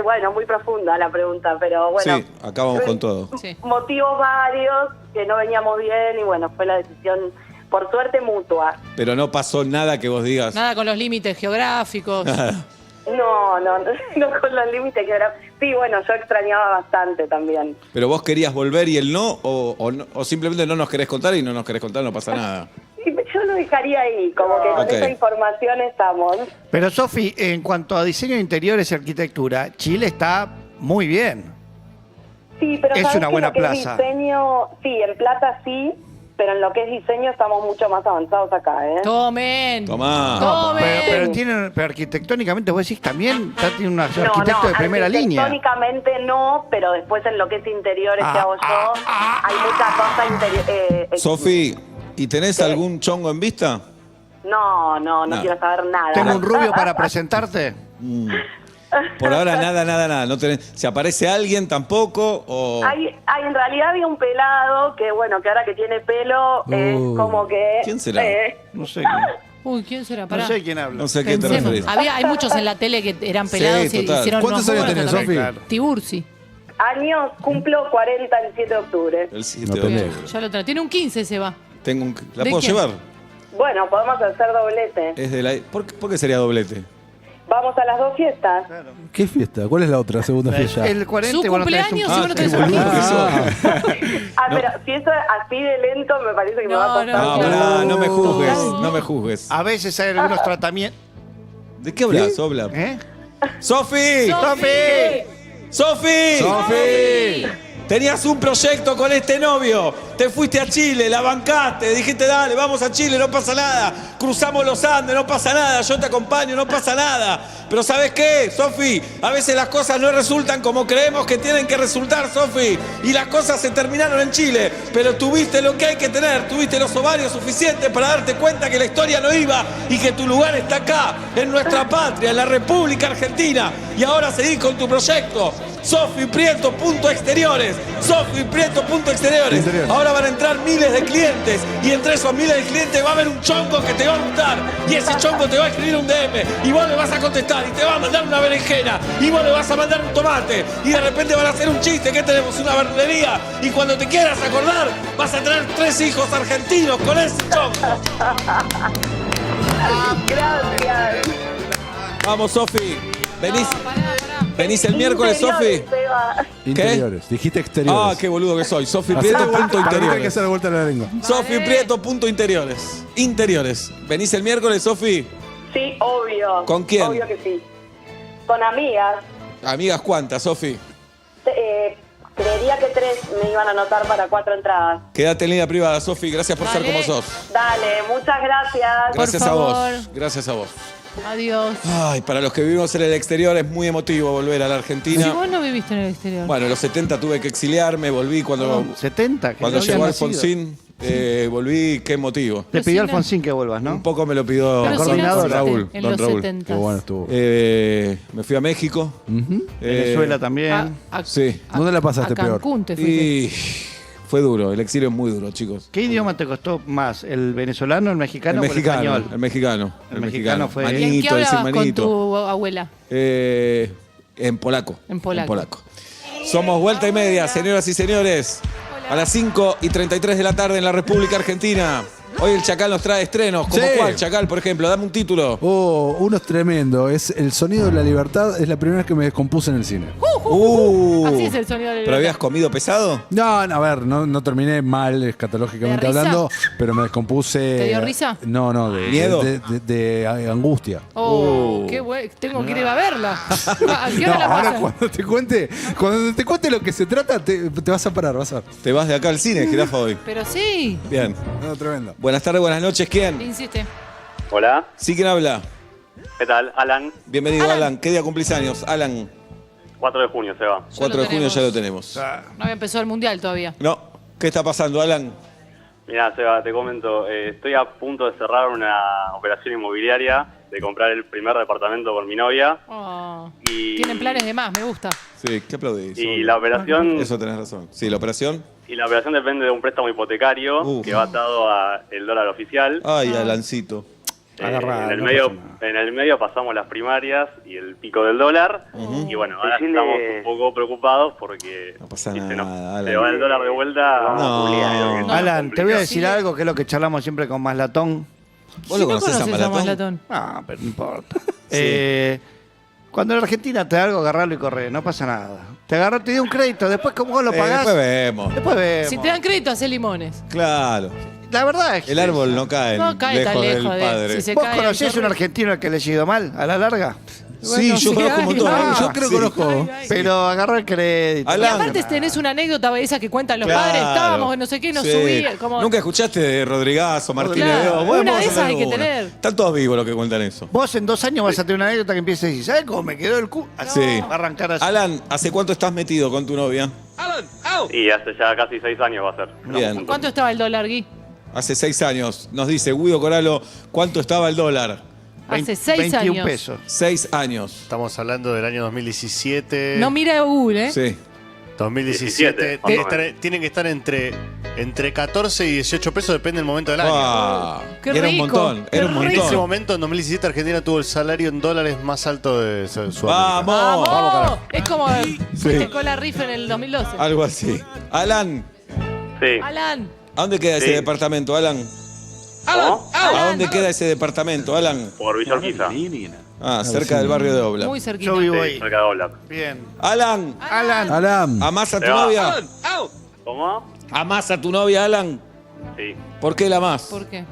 Bueno, muy profunda la pregunta, pero bueno. Sí, acá vamos con todo. Sí. Motivos varios, que no veníamos bien y bueno, fue la decisión, por suerte, mutua. Pero no pasó nada que vos digas. Nada con los límites geográficos. No con los límites que ahora. Sí, bueno, yo extrañaba bastante también. ¿Pero vos querías volver y él no? ¿O simplemente no nos querés contar y no nos querés contar, no pasa nada? Sí, yo lo dejaría ahí, como que con Ok. esa información estamos. Pero Sofi, en cuanto a diseño de interiores y arquitectura, Chile está muy bien. Sí, pero Es ¿sabes una que buena lo que es plaza. diseño, sí, en plata sí, pero en lo que es diseño estamos mucho más avanzados acá, ¿eh? Tomen. Tomá. Tomen. Pero arquitectónicamente vos decís también, ya tiene un arquitecto de primera línea. Arquitectónicamente no, pero después en lo que es interiores que hago yo, hay muchas cosas interiores. Sofi, ¿y tenés algún chongo en vista? No No. quiero saber nada. Tengo un rubio para presentarte. Por ahora nada. No tenés, ¿se aparece alguien tampoco? O... En realidad había un pelado que, bueno, que ahora que tiene pelo, es como que... ¿Quién será? No sé quién, Uy, ¿quién será? no Pará. sé quién habla. No sé a qué te Pensemos. referís. Hay muchos en la tele que eran pelados Sí, y total. hicieron ¿Cuántos unos años buenos tenés, también. Sofi? Claro. Tiburci. Años, cumplo 40 el 7 de octubre. El 7 No de tenés. octubre. Ya lo trae. Tiene un 15 se va. ¿La ¿De puedo quién? llevar? Bueno, podemos hacer doblete. Es de la... ¿Por qué sería doblete? Vamos a las 2 fiestas. ¿Qué fiesta? ¿Cuál es la otra segunda fiesta? El 40, Su vos no tenés cumpleaños un- y vos no tenés qué un boludo 15. que sos. Pero si eso es así de lento, me parece que me va a costar. No, claro. pará, no me juzgues, no me juzgues. A veces hay algunos tratamientos. ¿De qué hablas, ¿Qué? Obla? ¿Eh? ¡Sofi! ¡Sofi! ¡Sofi! Tenías un proyecto con este novio, te fuiste a Chile, la bancaste, dijiste dale, vamos a Chile, no pasa nada, cruzamos los Andes, no pasa nada, yo te acompaño, no pasa nada. Pero ¿sabes qué, Sofi? A veces las cosas no resultan como creemos que tienen que resultar, Sofi. Y las cosas se terminaron en Chile, pero tuviste lo que hay que tener, tuviste los ovarios suficientes para darte cuenta que la historia no iba y que tu lugar está acá, en nuestra patria, en la República Argentina. Y ahora seguís con tu proyecto. Sofi Prieto, punto exteriores. Sofi Prieto, punto exteriores. Interiores. Ahora van a entrar miles de clientes y entre esos miles de clientes va a haber un chongo que te va a gustar. Y ese chongo te va a escribir un DM y vos le vas a contestar y te va a mandar una berenjena y vos le vas a mandar un tomate y de repente van a hacer un chiste que tenemos una verdulería y cuando te quieras acordar vas a tener 3 hijos argentinos con ese chongo. Gracias. Vamos, Sofi. Venís, Pará. venís el miércoles, Sofi. Interiores, Seba. Interiores. Dijiste exteriores. Ah, qué boludo que soy. Sofi Hacé la Prieto, vuelta, punto para mí tenés que interiores. hacer la vuelta a la lengua. Sofi Prieto, punto interiores. Interiores. ¿Venís el miércoles, Sofi? Sí, obvio. ¿Con quién? Obvio que sí. Con amigas. Amigas, ¿cuántas, Sofi? Creería que 3 me iban a anotar para 4 entradas. Quédate en línea privada, Sofi. Gracias por ser Dale. como sos. Dale, muchas gracias. Gracias a favor. vos. Gracias a vos. Adiós. Ay, para los que vivimos en el exterior es muy emotivo volver a la Argentina. Si vos no viviste en el exterior. Bueno, en los 70 tuve que exiliarme, volví cuando, 70. que cuando no llegó había nacido. Alfonsín. Volví, qué motivo. Le pidió a Vecina. Alfonsín que vuelvas, ¿no? Un poco me lo pidió Pero si coordinador, naciste Raúl. en Don los Raúl. 70. Qué bueno estuvo. Me fui a México. Venezuela también. sí. ¿Dónde la pasaste a Cancún te fuiste. Y fue duro, el exilio es muy duro, chicos. ¿Qué idioma te costó más? ¿El venezolano, el mexicano El o el mexicano, español? el mexicano. El mexicano fue- ¿Y en qué Manito, decir hablabas con manito. tu abuela? En polaco. En polaco. Somos Vuelta y Media, señoras y señores. A las 5:33 de la tarde en la República Argentina. Hoy el Chacal nos trae estrenos. ¿Como Sí. cuál, Chacal, por ejemplo? Dame un título. Oh, uno es tremendo. Es El sonido de la libertad. Es la primera vez que me descompuse en el cine. Así es el sonido del ¿Pero habías comido pesado? No, no, a ver, no terminé mal escatológicamente ¿De risa? hablando, pero me descompuse. ¿Te dio risa? No, de ¿Miedo? de angustia. Qué bueno. Tengo que ir a verla. ¿A qué hora No, la ahora pasan? cuando te cuente lo que se trata, te vas a parar, vas a ver. Te vas de acá al cine, Jirafa, hoy. Pero sí. Bien. No, tremendo. Buenas tardes, buenas noches. ¿Quién? Insiste. Hola, ¿Sí quién habla? ¿qué tal? Alan, Bienvenido, Alan. ¿Qué día cumplís años? Alan, 4 de junio se va. 4 de junio ya lo tenemos. No había empezado el mundial todavía. No. ¿Qué está pasando, Alan? Mirá, Seba, te comento, estoy a punto de cerrar una operación inmobiliaria, de comprar el primer departamento con mi novia. Oh. Y, Tienen planes de más, me gusta. Sí, ¿qué aplaudís? y la operación Eso tenés razón. Sí, la operación. depende de un préstamo hipotecario Uf. que va atado al dólar oficial. Ay, Alancito. Agarrá, en, el no medio, pasa nada. en el medio pasamos las primarias y el pico del dólar. Y bueno, ahora estamos un poco preocupados porque No pasa si se nada, nos Alan. se va el dólar de vuelta. No. No. Alan, te voy a decir Sí. algo que es lo que charlamos siempre con Maslatón. ¿Vos lo Sí, no conocés a conoces Malatón? Maslatón. Ah, pero no importa. Cuando en Argentina te da algo, agarrarlo y correr, no pasa nada. Te agarró, te dio un crédito, después como vos lo pagás. Después vemos. Después vemos. Si te dan crédito, hace limones. Claro. La verdad es que El árbol no cae, No cae tan lejos del lejos de- padre. si se ¿Vos cae, conocés corre. un argentino al que le ha ido mal, a la larga? Sí, yo sí, conozco un ay, montón. ay, Yo creo que conozco. Pero agarró el crédito. Y Alan. aparte tenés una anécdota esa que cuentan los Claro. padres, estábamos, no sé qué, nos Sí. subía. Como... Nunca escuchaste de Rodrigazo, Martínez Claro. de Oz. Una vamos a de esas hacer hay que alguna. tener. Están todos vivos los que cuentan eso. Vos en 2 años vas a tener una anécdota que empiece a decir, ¿sabes cómo me quedó el cu? Así, Sí. va a arrancar así. Alan, ¿hace cuánto estás metido con tu novia? Y hace ya casi 6 años va a ser. Bien. ¿Cuánto estaba el dólar, Gui? Hace 6 años. Nos dice Guido Coralo, ¿cuánto estaba el dólar? Hace 6 21 años. pesos. 6 años. Estamos hablando del año 2017. No mira Google, ¿eh? Sí. 17, 2017. más o menos. Tienen que estar entre 14 y 18 pesos, depende del momento del año. Ah, Qué era un rico, montón, qué era un En ese montón. momento, en 2017, Argentina tuvo el salario en dólares más alto de Sudamérica. Vamos. ¡Vamos! Es como fuiste con la rifa en el 2012. Algo así. Alan, Sí. Alan, ¿a dónde queda ese Sí. departamento, Alan? ¿Cómo? ¿A dónde queda ese departamento, Alan? Por Villa Urquiza. Ah, cerca del barrio de Obla. muy cerquita. Yo vivo Sí, ahí. cerca de Oblak. Bien. Alan, Alan. Alan. ¿amás a tu Se va. novia? ¿Cómo? ¿Amás a tu novia, Alan? Sí. ¿Por qué la amás? ¿Por qué?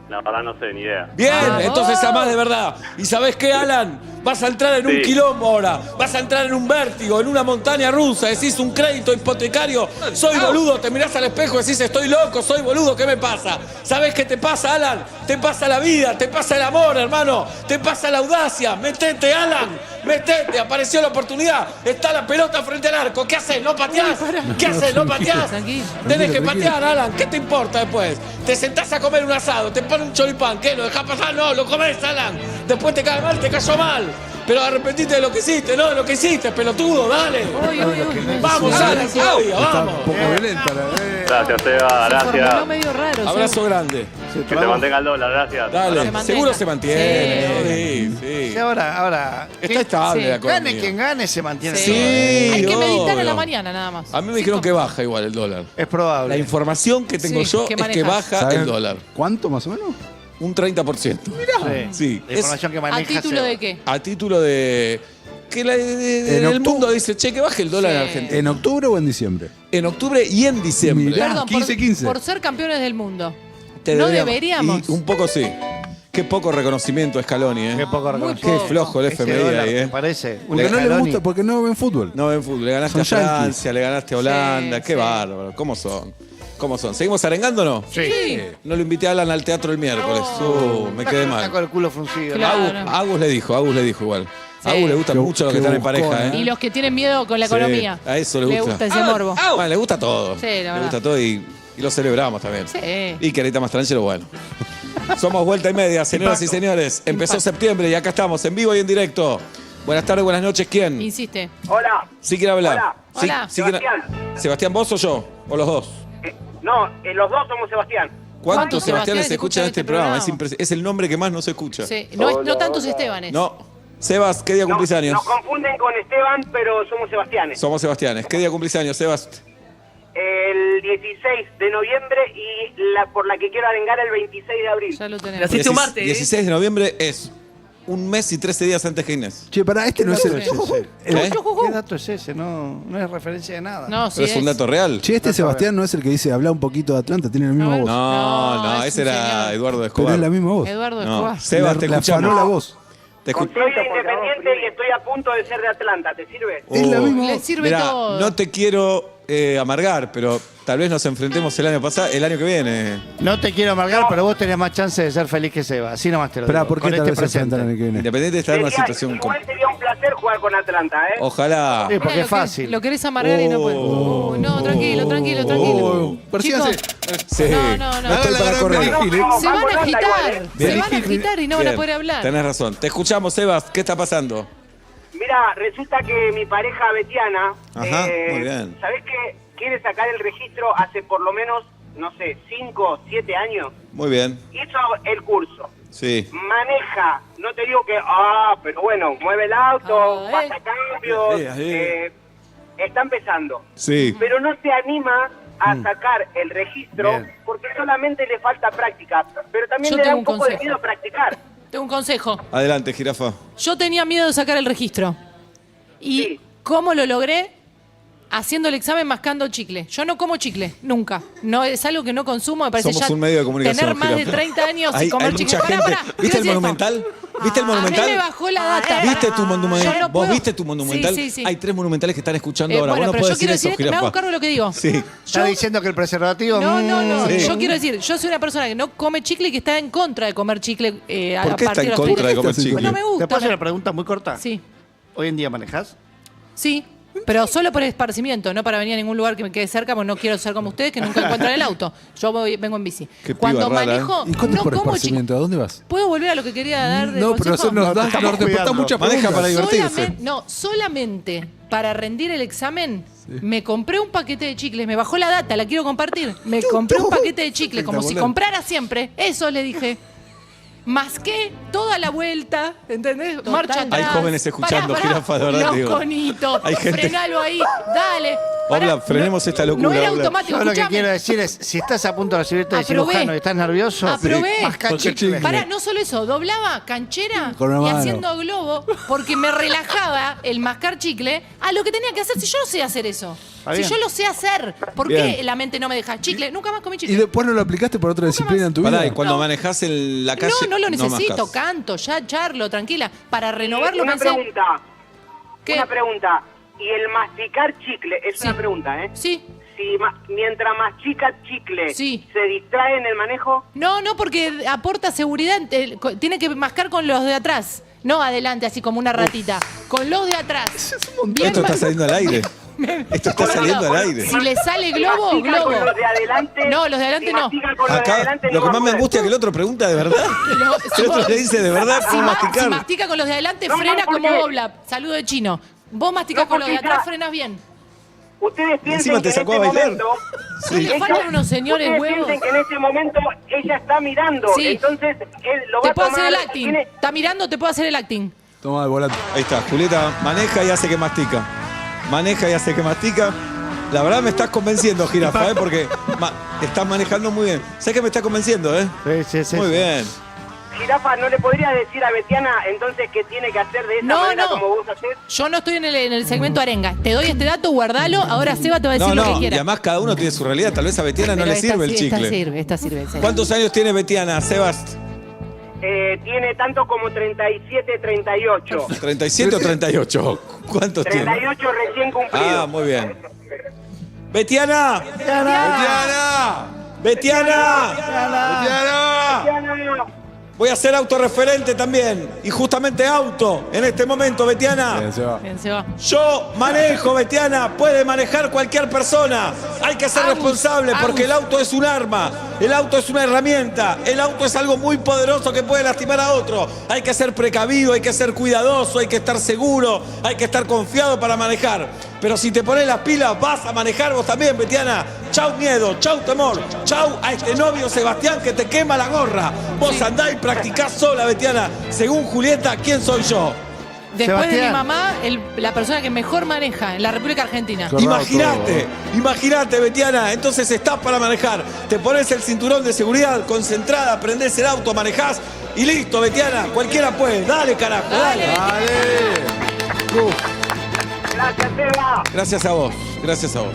La verdad no sé, ni idea. Bien, Vamos. entonces amás de verdad. ¿Y sabés qué, Alan? Vas a entrar en un Sí. quilombo ahora. Vas a entrar en un vértigo, en una montaña rusa. Decís un crédito hipotecario. Soy boludo. Te mirás al espejo y decís estoy loco, soy boludo. ¿Qué me pasa? ¿Sabés qué te pasa, Alan? Te pasa la vida, te pasa el amor, hermano. Te pasa la audacia. Metete, Alan. Metete. Apareció la oportunidad. Está la pelota frente al arco. ¿Qué haces? ¿No pateás? ¿Qué haces? ¿No pateás? Tranquilo. Tenés que Tranquilo. patear, Alan. ¿Qué te importa después? Te sentás a comer un asado, te ponen un choripán. ¿Qué? ¿Lo dejás pasar? No, lo comés, Alan. Después te cae mal, te cayó mal. Pero arrepentiste de lo que hiciste, no de lo que hiciste, pelotudo, dale. Uy, uy, uy. Vamos, Alan, todavía, Está vamos. un poco violenta la Gracias, Seba. Formuló Gracias. medio raro. Abrazo grande. Que se mantenga el dólar. Gracias. Dale, Se mantenga. seguro se mantiene. Sí, sí. Sí, ahora. Está estable Sí. la economía. Gane quien gane, se mantiene. Sí. Sí, Hay que meditar obvio. en la mañana nada más. A mí me dijeron que baja igual el dólar. Es probable. La información que tengo Sí, yo que es que manejas. baja el dólar. ¿Cuánto más o menos? Un 30%. Sí. Sí. La información que ¿A maneja. título Seba. de qué? A título de que En el octubre- mundo dice, che, que baje el dólar Sí. en Argentina. ¿En octubre o en diciembre? En octubre y en diciembre. Mirá. Perdón, 15-15. por ser campeones del mundo. Te No deberíamos- deberíamos. Y un poco sí. Qué poco reconocimiento Scaloni, ¿eh? Qué poco Muy reconocido. poco. Qué flojo el Ese FMI dólar, ahí, ¿te ¿eh? parece? Un Porque no le Scaloni. gusta, porque no ven fútbol. No ven fútbol. Le ganaste Son a yanquis. Francia, le ganaste a Holanda. Sí, Qué sí. bárbaro. ¿Cómo son? ¿Cómo son? ¿Seguimos arengándonos? Sí. No lo invité a Alan al teatro el miércoles. Me quedé Está mal. con el culo fruncido. Claro. Agus le dijo igual. Sí. A Agus le gustan Qué- mucho los que qué están en pareja, buscón, ¿eh? Y los que tienen miedo con la Sí, economía. a eso le gusta. ese morbo. Bueno, le gusta todo. Sí, la le verdad. gusta todo y lo celebramos también. Sí. Y Carita Mastrangelo, bueno. Somos vuelta y media, señoras y señores. Empezó Impacto. septiembre y acá estamos, en vivo y en directo. Buenas tardes, buenas noches. ¿Quién? Insiste. Hola. ¿Sí quiere hablar? Hola. Sí, Hola. sí quiere- ¿Sebastián, vos o yo? ¿O los dos? No, los dos somos Sebastián. ¿Cuántos ¿Cuántos Sebastianes se escuchan en este programa? programa? Es el nombre que más no se escucha. Sí. No tantos Estebanes. No. Sebas, ¿qué día cumplís años? confunden con Esteban, pero somos Sebastianes. Somos Sebastianes. ¿Qué día cumplís años, Sebas? El 16 de noviembre y por la que quiero arengar el 26 de abril. Ya lo tenemos. 16 de noviembre es 1 mes y 13 días antes que Inés. Che, pará, este no es el. ¿Qué? ¿Qué dato es ese? No es referencia de nada. No, sí Pero es un dato real. Che, este Sebastián no es el que dice habla un poquito de Atlanta, tiene la misma voz. No, No, es ese un era señor. Eduardo Pero Escobar. es la misma voz. Eduardo No, Escobar. Sebas, te Le afanó escuchamos. la voz. Te escu- Soy independiente y estoy a punto de ser de Atlanta, ¿te sirve? Es la misma Le voz. sirve Mirá, todo. no te quiero amargar, pero tal vez nos enfrentemos el año que viene. No te quiero amargar, pero vos tenés más chance de ser feliz que Seba. Así nomás te lo Esperá, digo. ¿por qué Con tal este vez se enfrentan el presente. año que viene? Independiente está en una situación Igual sería un placer jugar con Atlanta, ¿eh? Ojalá. Sí, porque Mirá, es fácil. Lo querés amargar y no puedes. No, tranquilo. Persíganse. Chicos, Sí. no. Estoy para correr. Se van a agitar. Se Bien. van a agitar y no van a Bien, poder hablar. Tenés razón. Te escuchamos, Sebas. ¿Qué está pasando? Mira, resulta que mi pareja Betiana, Ajá, muy bien. ¿sabés qué? Quiere sacar el registro hace por lo menos, no sé, 5, 7 años. Muy bien. Hizo el curso. Sí. Maneja, no te digo que, pero bueno, mueve el auto, pasa cambios, está empezando. Sí. Pero no se anima a sacar el registro Bien. porque solamente le falta práctica, pero también Yo le da tengo un un poco de consejo. miedo practicar. Tengo un consejo. Adelante, jirafa. Yo tenía miedo de sacar el registro. ¿Y Sí. cómo lo logré? Haciendo el examen mascando chicle. Yo no como chicle, nunca. No es algo que no consumo, me parece Somos ya un medio de comunicación. tener más de jirafa. 30 años y Hay comer mucha chicle. Pará, gente. pará, quiero ¿Viste el decir esto. Monumental? ¿Viste el A mí Monumental? me bajó la data. ¿Viste tu monumental? Yo no ¿Vos puedo- viste tu monumental? Sí. Hay 3 monumentales que están escuchando ahora. Bueno, Vos no pero yo podés quiero decir decir eso, esto, me hago jirafa. cargo de lo que digo. Sí. Está diciendo que el preservativo. No. Sí. Yo quiero decir, yo soy una persona que no come chicle y que está en contra de comer chicle ¿Por a qué partir está en los contra 30. de comer Sí. chicle? No me ¿Te gusta. puedo hacer una pregunta muy corta? Sí, ¿Hoy en día manejás? sí. Pero solo por esparcimiento, no para venir a ningún lugar que me quede cerca, porque no quiero ser como ustedes que nunca encuentran el auto. Yo vengo en bici. Qué piba Cuando rara, manejo, ¿Y cuánto no por como chicle. esparcimiento? ¿A dónde vas? ¿Puedo volver a lo que quería dar de No, pero consejo? nos das estamos respuesta cuidando. muchas Maneja para preguntas. divertirse. Solamente para rendir el examen me compré un paquete de chicles, me bajó la data, la quiero compartir. Me compré un paquete de chicles, como si comprara siempre. Eso le dije. Masqué toda la vuelta, ¿entendés? Marcha atrás. Hay jóvenes escuchando, jirafa, de verdad Los te digo. conitos, Hay gente- frenalo ahí, dale. Pará, Obla, frenemos esta locura, No era Obla. automático, Yo lo que escuchame. quiero decir es, si estás a punto de recibirte de Aprobé. cirujano y estás nervioso, Aprobé. mascá Mascá chicle. chicle. Pará, no solo eso, doblaba canchera Con una y mano. haciendo globo porque me relajaba el mascar chicle a lo que tenía que hacer si yo sé hacer eso. Está Si bien. yo lo sé hacer, ¿por Bien. qué la mente no me deja chicle? Nunca más comí ¿Y chicle. después no lo aplicaste por otra disciplina en tu Pará, vida? y cuando No. manejás en la calle. No lo necesito, mascás. canto, ya charlo, tranquila. Para renovarlo Una pensé. pregunta. ¿Qué? Una pregunta. ¿Y el masticar chicle? Es Sí. una pregunta, ¿eh? Sí. Si mientras mastica chicle, Sí. ¿se distrae en el manejo? No, porque aporta seguridad. Tiene que mascar con los de atrás. No adelante, así como una ratita. Con los de atrás. Bien Esto está mas- saliendo al aire. Esto está saliendo al aire. Si le sale globo, ¿Mastica globo. con los de adelante? No, los de adelante Si no. mastica con los de Acá, adelante, lo no que va más a me poder. angustia es que el otro pregunta de verdad. Si El otro vos- le dice de verdad Si, cómo si masticar. mastica con los de adelante, No, frena ¿por como qué? Obla. Saludo de chino. Vos masticás No, con los de porque atrás, ya- frenas bien. Ustedes piensan encima te que sacó en a este bailar. momento... ¿No le faltan unos señores ustedes huevos? piensan que en este momento ella está mirando. Sí. Entonces, él lo va Te a puedo tomar... hacer el acting. tiene- Está mirando, te puedo hacer el acting. Toma el volante. Ahí está, Julieta maneja y hace que mastica. Maneja y hace que mastica. La verdad me estás convenciendo, jirafa, porque estás manejando muy bien. ¿Sabes que me estás convenciendo, Sí. Muy bien. Jirafa, ¿no le podría decir a Betiana entonces qué tiene que hacer de esa No, manera no. como vos hacés? Yo no estoy en el segmento arenga. Te doy este dato, guardalo. Ahora Seba te va a decir No, lo que y quiera. además cada uno tiene su realidad. Tal vez a Betiana no Pero le esta sirve el sí, chicle. Esta sirve. Seba. ¿Cuántos años tiene Betiana, Sebas? Tiene tanto como 37, 38. ¿37 o 38? ¿Cuántos tiene? 38 recién cumplido. Ah, muy bien. ¡Betiana! ¡Betiana! ¡Betiana! Betiana, Voy a ser autorreferente también. Y justamente auto en este momento, Betiana. Bien, se va. Bien, Seba. Yo manejo, Betiana. Puede manejar cualquier persona. Hay que ser Agus, responsable porque el auto es un arma. El auto es una herramienta. El auto es algo muy poderoso que puede lastimar a otro. Hay que ser precavido, hay que ser cuidadoso, hay que estar seguro, hay que estar confiado para manejar. Pero si te pones las pilas, vas a manejar vos también, Betiana. Chau miedo, chau temor, chau a este novio Sebastián que te quema la gorra. Vos andá y practicás sola, Betiana. Según Julieta, ¿quién soy yo? Después de mi Sebastián. mamá, la persona que mejor maneja en la República Argentina. Correcto. Imagínate, Betiana. Entonces estás para manejar. Te pones el cinturón de seguridad, concentrada, prendés el auto, manejás Y listo, Betiana, cualquiera puede. Dale, carajo, dale. Gracias, Seba. Gracias a vos, gracias a vos.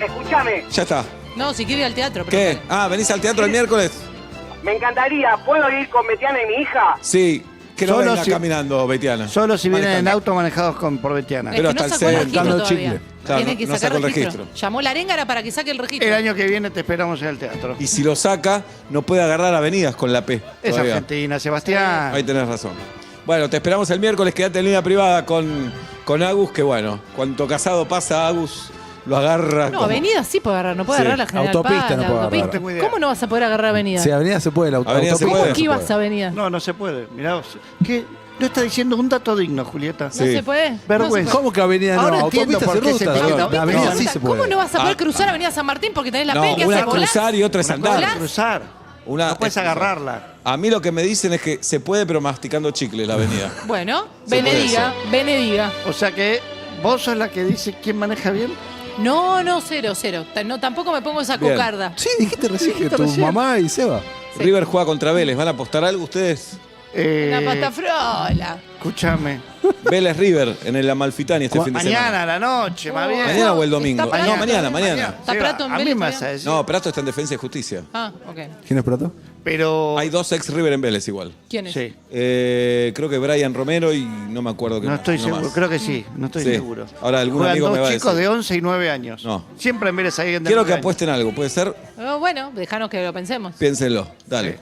Escúchame, Ya está. No, si quiere ir al teatro. ¿Qué? Ah, ¿venís al teatro el miércoles? me encantaría. ¿Puedo ir con Betiana y mi hija? Sí. Que no Solo venga si- caminando, Betiana. Solo si vienen en Manejando. auto manejados por Betiana. Es Pero que no hasta el sacó el centro. registro Dando todavía. chicle. Claro, Tiene que no sacar sacó el registro. registro. Llamó la arenga para que saque el registro. El año que viene te esperamos en el teatro. Y si lo saca, no puede agarrar avenidas con la P. Es todavía. Argentina, Sebastián. Ahí tenés razón. Bueno, te esperamos el miércoles, quédate en línea privada con Agus, que bueno, cuanto casado pasa, Agus lo agarra. No, como- avenida sí puede agarrar, no puede Sí, agarrar la General autopista Paz, no la puede autopista. agarrar. No tengo idea. ¿Cómo no vas a poder agarrar avenida? Si avenida se puede, la Avenida se autopista puede. ¿Cómo que ibas a avenida? No se puede. Mirá vos. ¿Qué? No está diciendo un dato digno, Julieta. ¿No Sí. se puede? Vergüenza. ¿Cómo que avenida no? Ahora entiendo Autopista por qué se se ruta. entiende. La avenida sí se ¿Cómo puede. no vas a poder Ah. cruzar Avenida San Martín porque tenés la No, P que una hace volar? cruzar y otra es Una andar. cosa es cruzar. Una- No puedes agarrarla. A mí lo que me dicen es que se puede, pero masticando chicle la avenida. Bueno, Se puede Benediga, Benediga. O sea que vos sos la que dice quién maneja bien. No, cero. No, tampoco me pongo esa Bien. cocarda. Sí, dijiste recién que Dijiste tu recién. mamá y Seba. Sí. River juega contra Vélez. ¿Van a apostar algo ustedes? La pasta frola. Escúchame. Vélez River en el Amalfitani este fin de semana. Mañana a la noche, más bien. ¿Mañana o el domingo? Está No, Prato. mañana. ¿Está Seba, Prato en a mí Vélez me vas a todavía? decir. No, Prato está en Defensa y Justicia. Ah, ok. ¿Quién es Prato? Pero. Hay dos ex River en Vélez igual. ¿Quién es? Sí. Creo que Brian Romero y no me acuerdo qué No más, estoy no seguro. más. Creo que sí. No estoy Sí. seguro. Ahora algún Juegan amigo dos me va a chicos decir. de 11 y 9 años. No. Siempre en Vélez hay alguien de Quiero 9 que años. apuesten algo, ¿puede ser? Oh, bueno, déjanos que lo pensemos. Piénsenlo, dale.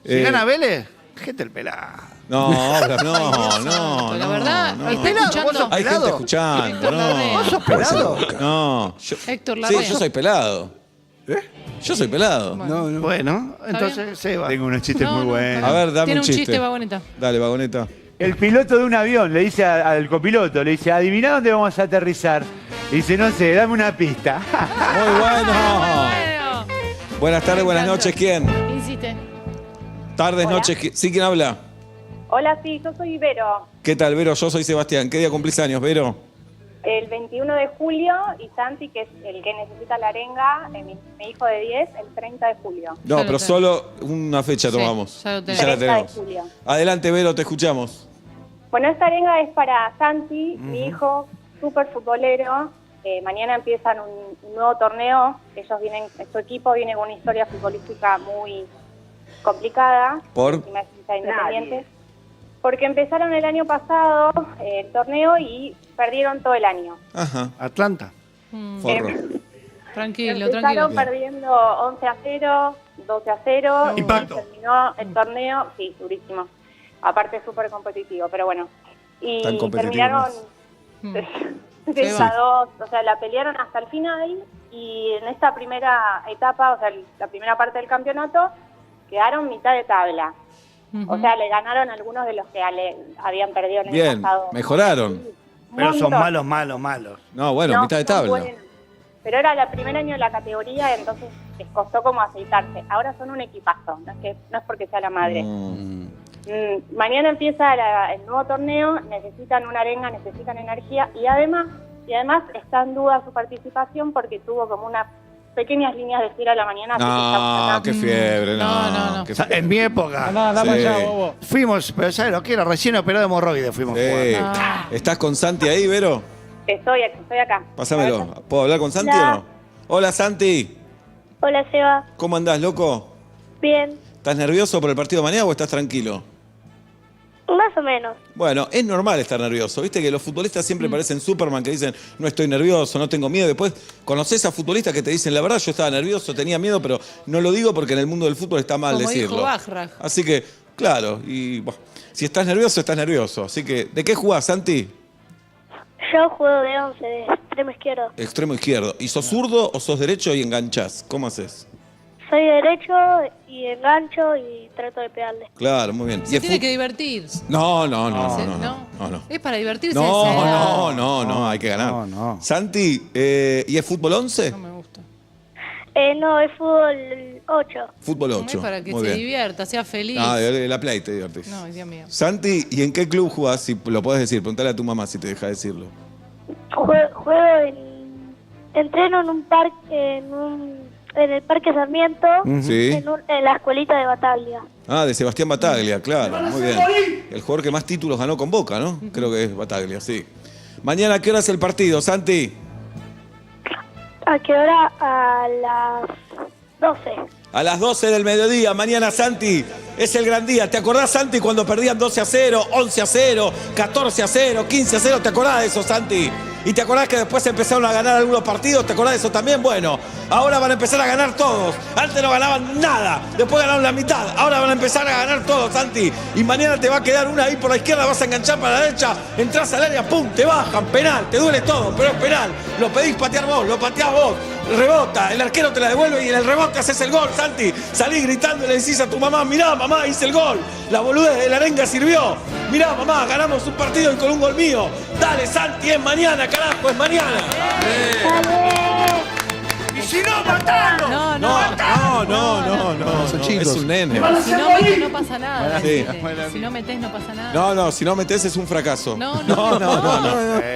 Si gana Vélez, gente el pelado. No, no. La verdad, no. está escuchando. Hay gente escuchando, Héctor no. Larrea. ¿Vos sos pelado? No. Héctor Sí, Larrea. yo soy pelado. Yo soy pelado. Bueno. Bueno, entonces Seba. Tengo unos chistes No, muy no, buenos. está A ver, dame Tiene un un chiste. vagoneta. Dale, vagoneta. El piloto de un avión le dice al copiloto, le dice, adivina dónde vamos a aterrizar. Y dice, no sé, dame una pista. Muy bueno. Bueno. Buenas tardes, buenas Me encanta. noches, ¿quién? Insiste. Tardes, Hola. noches, ¿sí quién habla? Hola, sí, yo soy Vero. ¿Qué tal, Vero? Yo soy Sebastián. ¿Qué día cumplís años, Vero? El 21 de julio y Santi, que es el que necesita la arenga, mi hijo de 10, el 30 de julio. No, Ya lo pero tengo. solo una fecha Sí, tomamos. ya lo Y tengo. ya la 30 de tenemos. julio. Adelante, Vero, te escuchamos. Bueno, esta arenga es para Santi, mi hijo, súper futbolero. Mañana empiezan un nuevo torneo. Ellos vienen, su equipo viene con una historia futbolística muy complicada. ¿Por? Encima es hincha de Independiente. Porque empezaron el año pasado el torneo y perdieron todo el año. Ajá, Atlanta. forro. Tranquilo, Empezaron tranquilo. perdiendo 11-0, 12-0. Impacto. Terminó el torneo, sí, durísimo. Aparte súper competitivo, pero bueno. Y Tan competitivo terminaron Mm. 3-2, o sea, la pelearon hasta el final y en esta primera etapa, o sea, la primera parte del campeonato, quedaron mitad de tabla. O sea, le ganaron algunos de los que habían perdido en el Bien, pasado. mejoraron. Pero son Montón. malos. No, bueno, No, mitad de son tabla. buenos. Pero era el primer año de la categoría, entonces les costó como aceitarse. Ahora son un equipazo, no es porque sea la madre. Mañana empieza el nuevo torneo, necesitan una arenga, necesitan energía y además está en duda su participación porque tuvo como unas pequeñas líneas de cera a la mañana. así que estamos No, acá. qué fiebre, No. qué O sea, fiebre. en mi época. Sí. Fuimos, pero ¿sabes lo que era? Recién operado de hemorroides fuimos Sí. jugando. ¿Estás con Santi ahí, Vero? Estoy acá. Pásamelo. ¿Puedo hablar con Santi o no? Hola, Santi. Hola, Seba. ¿Cómo andás, loco? Bien, ¿Estás nervioso por el partido de mañana o estás tranquilo? más o menos. Bueno, es normal estar nervioso. Viste que los futbolistas siempre parecen Superman, que dicen, no estoy nervioso, no tengo miedo. Después conoces a futbolistas que te dicen, la verdad, yo estaba nervioso, tenía miedo, pero no lo digo porque en el mundo del fútbol está mal Como decirlo. dijo Bajraj. Así que, claro, y bueno, si estás nervioso, estás nervioso. Así que, ¿de qué jugás, Santi? Yo juego de 11, de extremo izquierdo. Extremo izquierdo. ¿Y sos zurdo o sos derecho y enganchás? ¿Cómo haces? Soy derecho y engancho y trato de pegarle. Claro, muy bien. Se ¿Y tiene fu- que divertir. No. ¿No? Es para divertirse. No, hay que ganar. No. Santi, ¿y es fútbol 11? No me gusta. No, es fútbol 8. Fútbol Es 8. para que Muy se bien. divierta, sea feliz. Ah, de la Play te divertís. No, Dios mío. Santi, ¿y en qué club jugás? Si lo podés decir, preguntale a tu mamá si te deja decirlo. Juego entreno en un parque, en el Parque Sarmiento, Sí. en la escuelita de Bataglia. Ah, de Sebastián Bataglia, claro, muy bien. El jugador que más títulos ganó con Boca, ¿no? Creo que es Bataglia, sí. Mañana, ¿a qué hora es el partido, Santi? ¿A qué hora? A las 12. A las 12 del mediodía, mañana, Santi, es el gran día. ¿Te acordás, Santi, cuando perdían 12-0, 11-0, 14-0, 15-0? ¿Te acordás de eso, Santi? ¿Y te acordás que después empezaron a ganar algunos partidos? ¿Te acordás de eso también? Bueno, ahora van a empezar a ganar todos. Antes no ganaban nada, después ganaron la mitad. Ahora van a empezar a ganar todos, Santi. Y mañana te va a quedar una ahí por la izquierda, vas a enganchar para la derecha, entras al área, pum, te bajan, penal, te duele todo, pero es penal. Lo pedís patear vos, lo pateás vos. Rebota, el arquero te la devuelve y en el rebote haces el gol, Santi. Salís gritando y le decís a tu mamá, mirá, mamá, hice el gol. La boludez de la arenga sirvió. Mirá, mamá, ganamos un partido y con un gol mío. Dale, Santi, es mañana, carajo, es mañana. ¡Y si no, matalo! No, Son chicos. es un nene. Si no metes no pasa nada. Sí. decite. Si no metes no pasa nada. No, si no metés es un fracaso. No.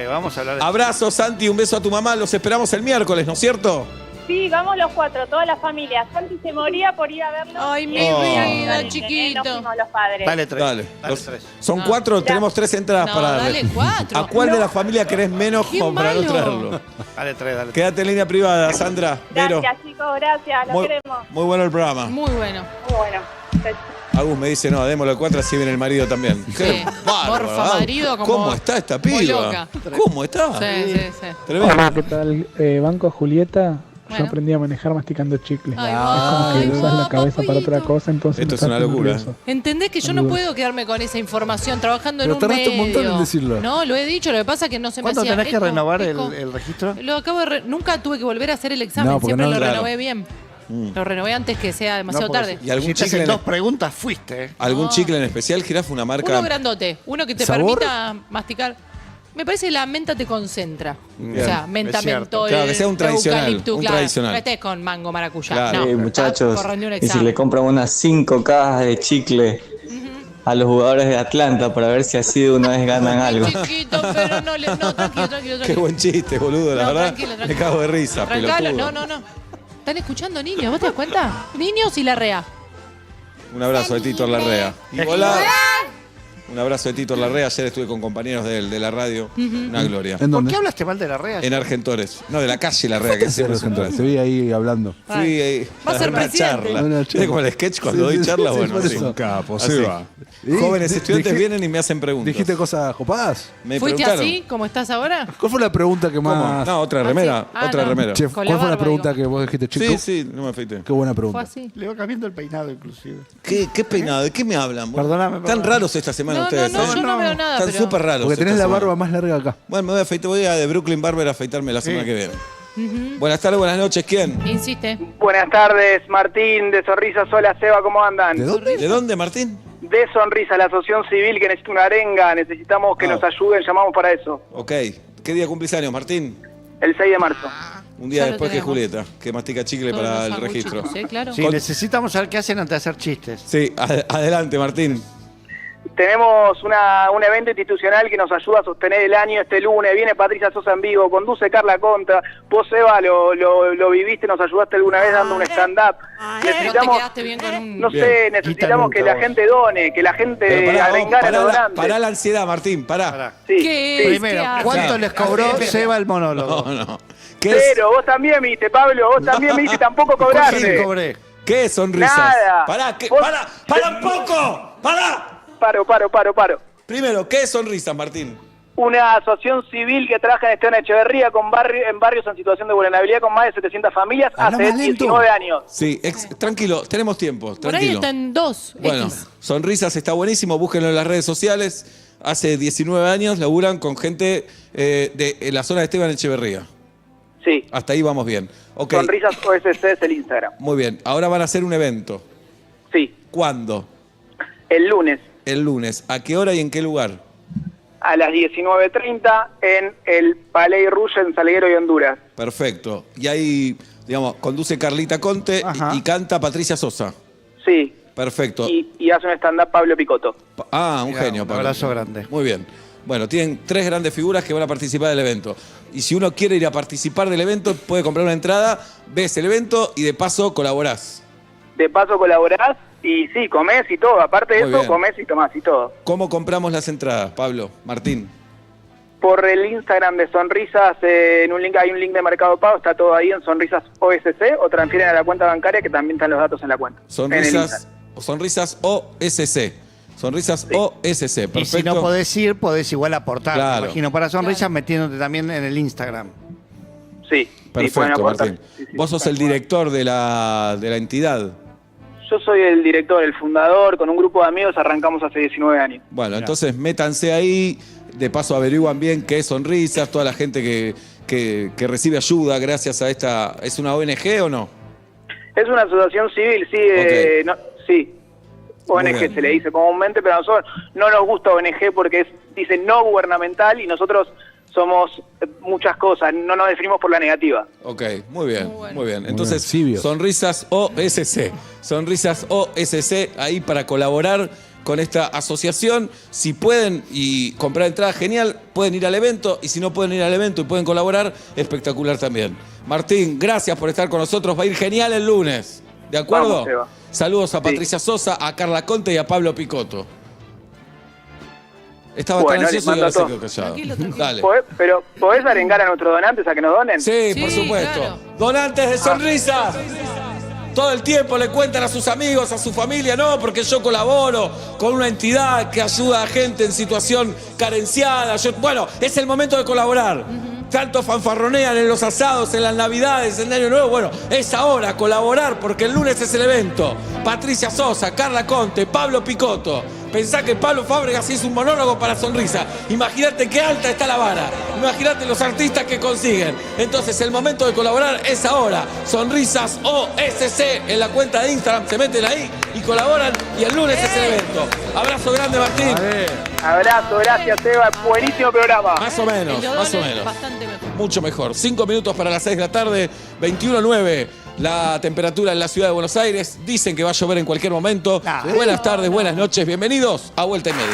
Vamos a hablar de... Abrazo, Santi, un beso a tu mamá. Los esperamos el miércoles, ¿no es cierto? Sí, vamos los 4, toda la familia. Santi se moría por ir a verlo. Ay, mi Oh. vida, Nos chiquito. fuimos los padres. Dale 3. Dale. Dale 3. Son 4, tenemos 3 entradas No, para darle. dale 4. ¿A cuál de la familia querés menos Qué como para no malo. traerlo? Dale 3, dale 3. Quédate en línea privada, Sandra. Vero. Gracias, chicos, gracias. Los Muy, queremos. muy bueno el programa. Muy bueno. Muy bueno. Agus me dice, no, démosle 4 así viene el marido también. Qué bárbaro, Morfa Agus. marido como- ¿Cómo está esta como piba? loca. ¿Cómo está? Sí. Tremendo. Hola, ¿qué tal? Banco Julieta. Bueno. Yo aprendí a manejar masticando chicle. Ay, Es como que ay, usas la va, cabeza para otra papito. cosa, entonces Esto me es una está locura. nervioso. ¿Entendés que yo no puedo quedarme con esa información trabajando Pero en un tardaste un montón medio? en decirlo. No, lo he dicho, lo que pasa es que no se me ¿Cuándo hacía tenés que eco, renovar eco. el registro? Lo acabo de nunca tuve que volver a hacer el examen, No, porque siempre no, lo claro. renové bien. Lo renové antes que sea demasiado No, porque tarde. ¿Y algún si te chicle, hacen en, 2 preguntas, fuiste. algún No. chicle en especial, Jirafa? Una marca. Uno grandote, uno que te ¿Sabor? permita masticar. Me parece que la menta te concentra. Bien, O sea, menta, es cierto. mentol, Claro, que sea un tradicional, eucalipto, un claro. tradicional. No estés con mango maracuyá. Claro. No, Muchachos, corriendo un y si examen. le compran unas 5 cajas de chicle a los jugadores de Atlanta para ver si así de una vez ganan algo. Chiquito, pero no, no, tranquilo. Qué buen chiste, boludo, la No, verdad. tranquilo. Me cago de risa, Arrancalo. pelotudo. No. Están escuchando niños, ¿vos te das cuenta? Niños y la rea. Un abrazo de Tito Larrea. Y hola. Un abrazo de Tito Larrea. Ayer estuve con compañeros de él, de la radio. Una gloria. ¿En ¿Por dónde? qué hablaste mal de la REA? En Argentores. No, de la calle Larrea, que siempre es un Se vi ahí hablando. Fui ahí Va a ser una presidente. charla. Una charla. ¿Viste como el sketch cuando Sí, doy sí, charla? sí, Bueno, por así. eso. Capo, Así. Seba. Jóvenes estudiantes Dije- vienen y me hacen preguntas. ¿Dijiste cosas copadas? Me ¿Fuiste preguntaron. así como estás ahora? ¿Cuál fue la pregunta que ¿Cómo? más...? No, otra remera. Ah, Otra no. remera. Che, Con ¿cuál la fue la barba, pregunta digo. que vos dijiste, chico? Sí, no me afeité. Qué buena Fue pregunta. así. Le va cambiando el peinado, inclusive. ¿Qué peinado? ¿De qué me hablan? Perdóname. Están raros esta semana No, ustedes. no, yo no veo nada. Están pero- súper raros. Porque tenés esta la semana. barba más larga acá. Bueno, me voy a afeitar. Voy a de Brooklyn Barber a afeitarme la semana que viene. Buenas tardes, buenas noches. ¿Quién? Insiste. Buenas tardes, Martín de Sonrisas. Hola, Seba, ¿cómo andan? ¿De dónde? ¿De dónde, Martín? De Sonrisa, la asociación civil que necesita una arenga, necesitamos que Ah. nos ayuden, llamamos para eso. Ok. ¿Qué día cumplís años, Martín? El 6 de marzo. Un día Ya lo después que tenemos. Julieta, que mastica chicle Todos para los el sanguchitos, registro. Sí, claro. Sí, necesitamos saber qué hacen antes de hacer chistes. Sí, adelante, Martín. Tenemos un evento institucional que nos ayuda a sostener el año este lunes. Viene Patricia Sosa en vivo, conduce Carla Contra. Vos, Eva, lo viviste, nos ayudaste alguna vez dando un stand-up. Pero te Necesitamos, quedaste bien con un... no sé, necesitamos que la gente done, que la gente arengara a los donantes. Pará la ansiedad, Martín, pará. Sí, ¿Qué sí. Primero, ¿cuánto les cobró Seba el monólogo? No. ¿Qué es, Pero vos también me diste, Pablo, vos también me diste tampoco Sí, cobraste. cobré. ¿Qué es sonrisas? Nada. Pará, Vos- pará un poco. Pará. Paro. Primero, ¿qué es sonrisas, Martín? Una asociación civil que trabaja en Esteban Echeverría en barrios en situación de vulnerabilidad con más de 700 familias Habla hace más lento. 19 años. Sí, tranquilo, tenemos tiempo, Por ahí tranquilo. está en 2. Bueno, Sonrisas está buenísimo, búsquenlo en las redes sociales. Hace 19 años laburan con gente de la zona de Esteban Echeverría. Sí, Hasta ahí vamos bien. Ok, Sonrisas OSC es el Instagram. muy bien. Ahora van a hacer un evento. Sí, ¿Cuándo? el lunes El lunes. ¿A qué hora y en qué lugar? a las 19:30 en el Palais Rouge en Salguero y Honduras. Perfecto. Y ahí, digamos, conduce Carlita Conte Ajá. y canta Patricia Sosa. Sí, Perfecto. y hace un stand-up Pablo Picotto. Un genio, Un Pablo. abrazo grande. Muy bien. Bueno, tienen 3 grandes figuras que van a participar del evento. Y si uno quiere ir a participar del evento, puede comprar una entrada, ves el evento y de paso colaborás. De paso colaborás y sí, comés y todo. Aparte de Muy eso, bien. comés y tomás y todo. ¿Cómo compramos las entradas, Pablo? Martín. Por el Instagram de Sonrisas, hay un link de Mercado Pago, está todo ahí en Sonrisas OSC, o transfieren a la cuenta bancaria que también están los datos en la cuenta. Sonrisas OSC. Sonrisas OSC, perfecto. Y si no podés ir, podés igual aportar. Claro. Me imagino para sonrisas metiéndote también en el Instagram. Sí. pueden Perfecto, aportar. Martín. Vos sos el director de la entidad. Yo soy el director, el fundador, con un grupo de amigos arrancamos hace 19 años. Bueno, entonces métanse ahí, de paso averiguan bien qué es Sonrisas, toda la gente que recibe ayuda gracias a esta... ¿Es una ONG o no? Es una asociación civil, sí, sí. Muy ONG bien. se le dice comúnmente, pero a nosotros no nos gusta ONG porque dice no gubernamental y nosotros somos muchas cosas, no nos definimos por la negativa. Ok, muy bien, muy bien. Entonces, bien, Sibios. Sonrisas OSC. Sonrisas OSC, ahí para colaborar con esta asociación. Si pueden y comprar entrada, genial, pueden ir al evento. Y si no pueden ir al evento y pueden colaborar, espectacular también. Martín, gracias por estar con nosotros. Va a ir genial el lunes. ¿De acuerdo? Vamos, Eva. Saludos a Patricia Sosa, a Carla Conte y a Pablo Picotto. Estaba Bueno, tan les ansioso y mando ahora se todo. quedó callado. Tranquilo. Dale. Pero, ¿podés arengar a nuestros donantes a que nos donen? Sí, por supuesto. claro. Donantes de Sonrisas. Todo el tiempo le cuentan a sus amigos, a su familia, no, porque yo colaboro con una entidad que ayuda a gente en situación carenciada. Bueno, es el momento de colaborar. Tanto fanfarronean en los asados, en las navidades, en el Año Nuevo. Bueno, es ahora colaborar porque el lunes es el evento. Patricia Sosa, Carla Conte, Pablo Picotto. Pensá que Pablo Fábregas hizo un monólogo para Sonrisa. Imagínate qué alta está la vara. Imagínate los artistas que consiguen. Entonces el momento de colaborar es ahora. Sonrisas OSC en la cuenta de Instagram. Se meten ahí y colaboran y el lunes es el evento. Abrazo grande, Martín. Abrazo, gracias Eva, buenísimo programa. Más o menos, más o menos. Bastante mejor. Mucho mejor. 5 minutos para las 6 de la tarde, 21:09 la temperatura en la ciudad de Buenos Aires. Dicen que va a llover en cualquier momento. Buenas tardes, buenas noches, bienvenidos a Vuelta y Media.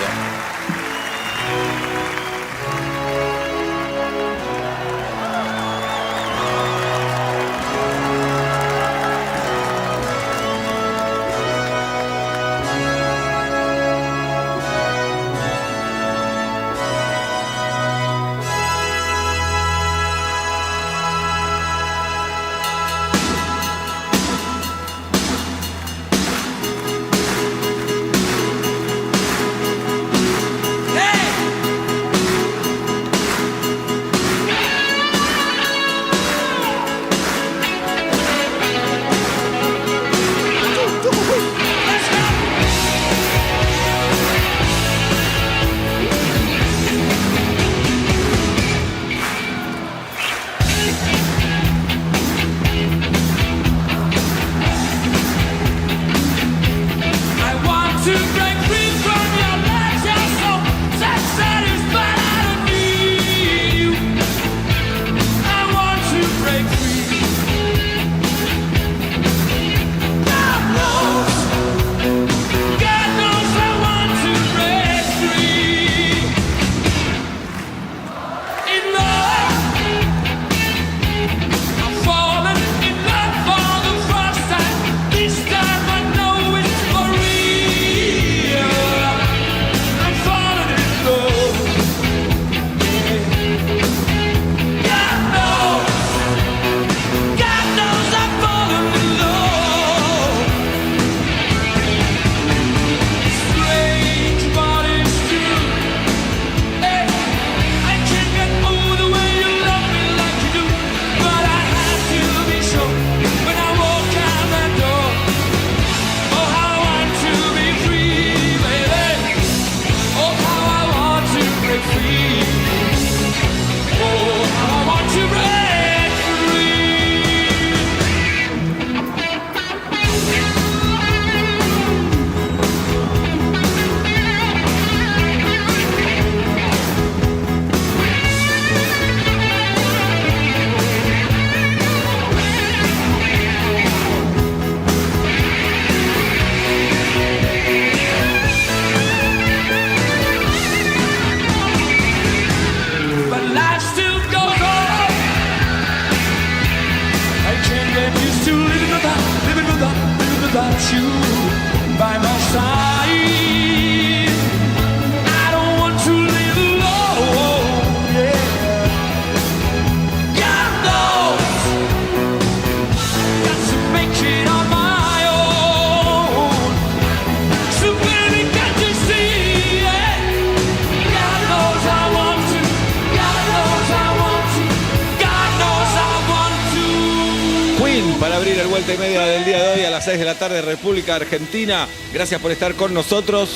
abrir el Vuelta y Media del día de hoy a las 6 de la tarde, República Argentina. Gracias por estar con nosotros.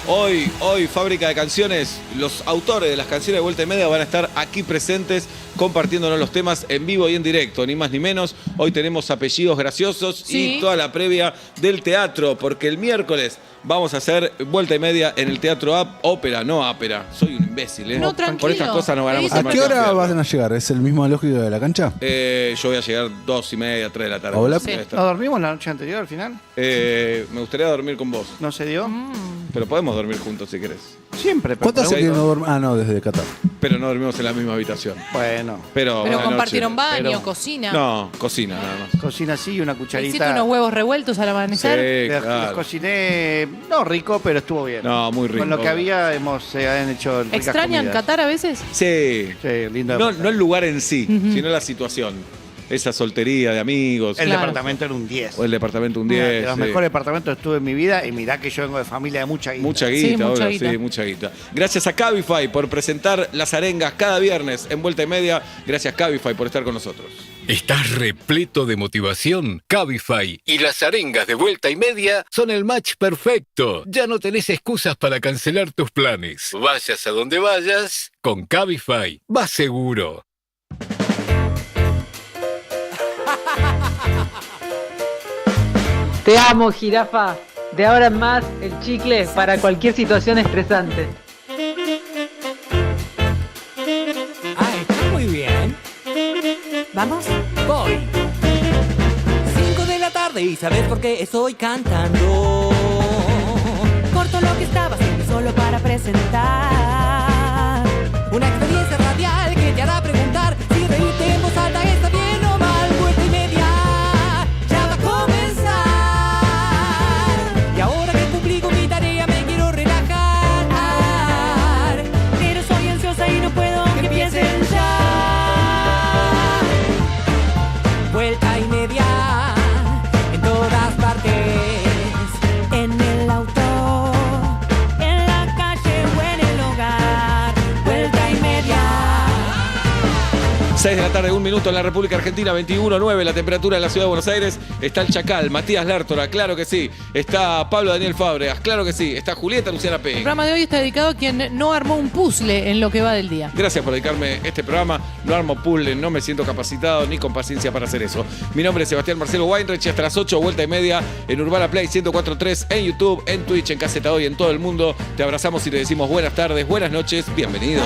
Hoy, Fábrica de Canciones, los autores de las canciones de Vuelta y Media van a estar aquí presentes compartiéndonos los temas en vivo y en directo, ni más ni menos. Hoy tenemos apellidos graciosos y toda la previa del teatro, porque el miércoles vamos a hacer Vuelta y Media en el Teatro Ópera, no Ópera. Soy un imbécil, ¿eh? No, tranquilo. Por estas cosas no ganamos el ¿A qué hora van a llegar? ¿Es el mismo lógico de la cancha? Yo voy a llegar 2:30, 3 de la tarde. Hola. ¿No dormimos la noche anterior al final? Me gustaría dormir con vos. ¿No se dio? Pero podemos dormir juntos si querés. Siempre. ¿Cuánto hace que no dormimos? Ah, no, desde Qatar. Pero no dormimos en la misma habitación. Bueno. Pero compartieron noche. baño, cocina. No, cocina nada más. Cocina sí, una cucharita. ¿Hiciste unos huevos revueltos al amanecer? Sí, Los claro. cociné, no rico, pero estuvo bien. No, muy rico. Con lo que había se han hecho ricas ¿Extrañan comidas. Qatar a veces? Sí. Sí, lindo. No el lugar en sí, sino la situación. Esa soltería de amigos. El departamento era un 10. O el departamento un 10. De los sí. mejores departamentos que estuve en mi vida y mirá que yo vengo de familia de mucha guita. Mucha guita, Sí, ahora, mucha guita. sí, mucha guita. Gracias a Cabify por presentar las arengas cada viernes en Vuelta y Media. Gracias Cabify por estar con nosotros. ¿Estás repleto de motivación? Cabify y las arengas de Vuelta y Media son el match perfecto. Ya no tenés excusas para cancelar tus planes. Vayas a donde vayas, con Cabify vas seguro. Te amo, jirafa. De ahora en más, el chicle para cualquier situación estresante. Está muy bien. ¿Vamos? Voy. 5 de la tarde y ¿sabes por qué estoy cantando? Corto lo que estaba haciendo solo para presentar Una experiencia radial que te hará preguntar si reírte en voz alta está bien o mal. Vuelta y Media ya va a comenzar. Y ahora que cumplí con mi tarea me quiero relajar. Pero soy ansiosa y no puedo que empiecen ya. Vuelta y Media en todas partes. En el auto, en la calle o en el hogar. Vuelta y Media. 6 de la tarde, 1 minuto en la República Argentina, 21:09 la temperatura en la Ciudad de Buenos Aires. Está el Chacal, Matías Lártora, claro que sí. Está Pablo Daniel Fábregas, claro que sí. Está Julieta Luciana El P. programa de hoy está dedicado a quien no armó un puzzle en lo que va del día. Gracias por dedicarme este programa. No armo puzzle, no me siento capacitado ni con paciencia para hacer eso. Mi nombre es Sebastián Marcelo Weinreich y hasta las 8, Vuelta y Media en Urbana Play 104.3, en YouTube, en Twitch, en Caseta Hoy, en todo el mundo. Te abrazamos y te decimos buenas tardes, buenas noches, bienvenidos.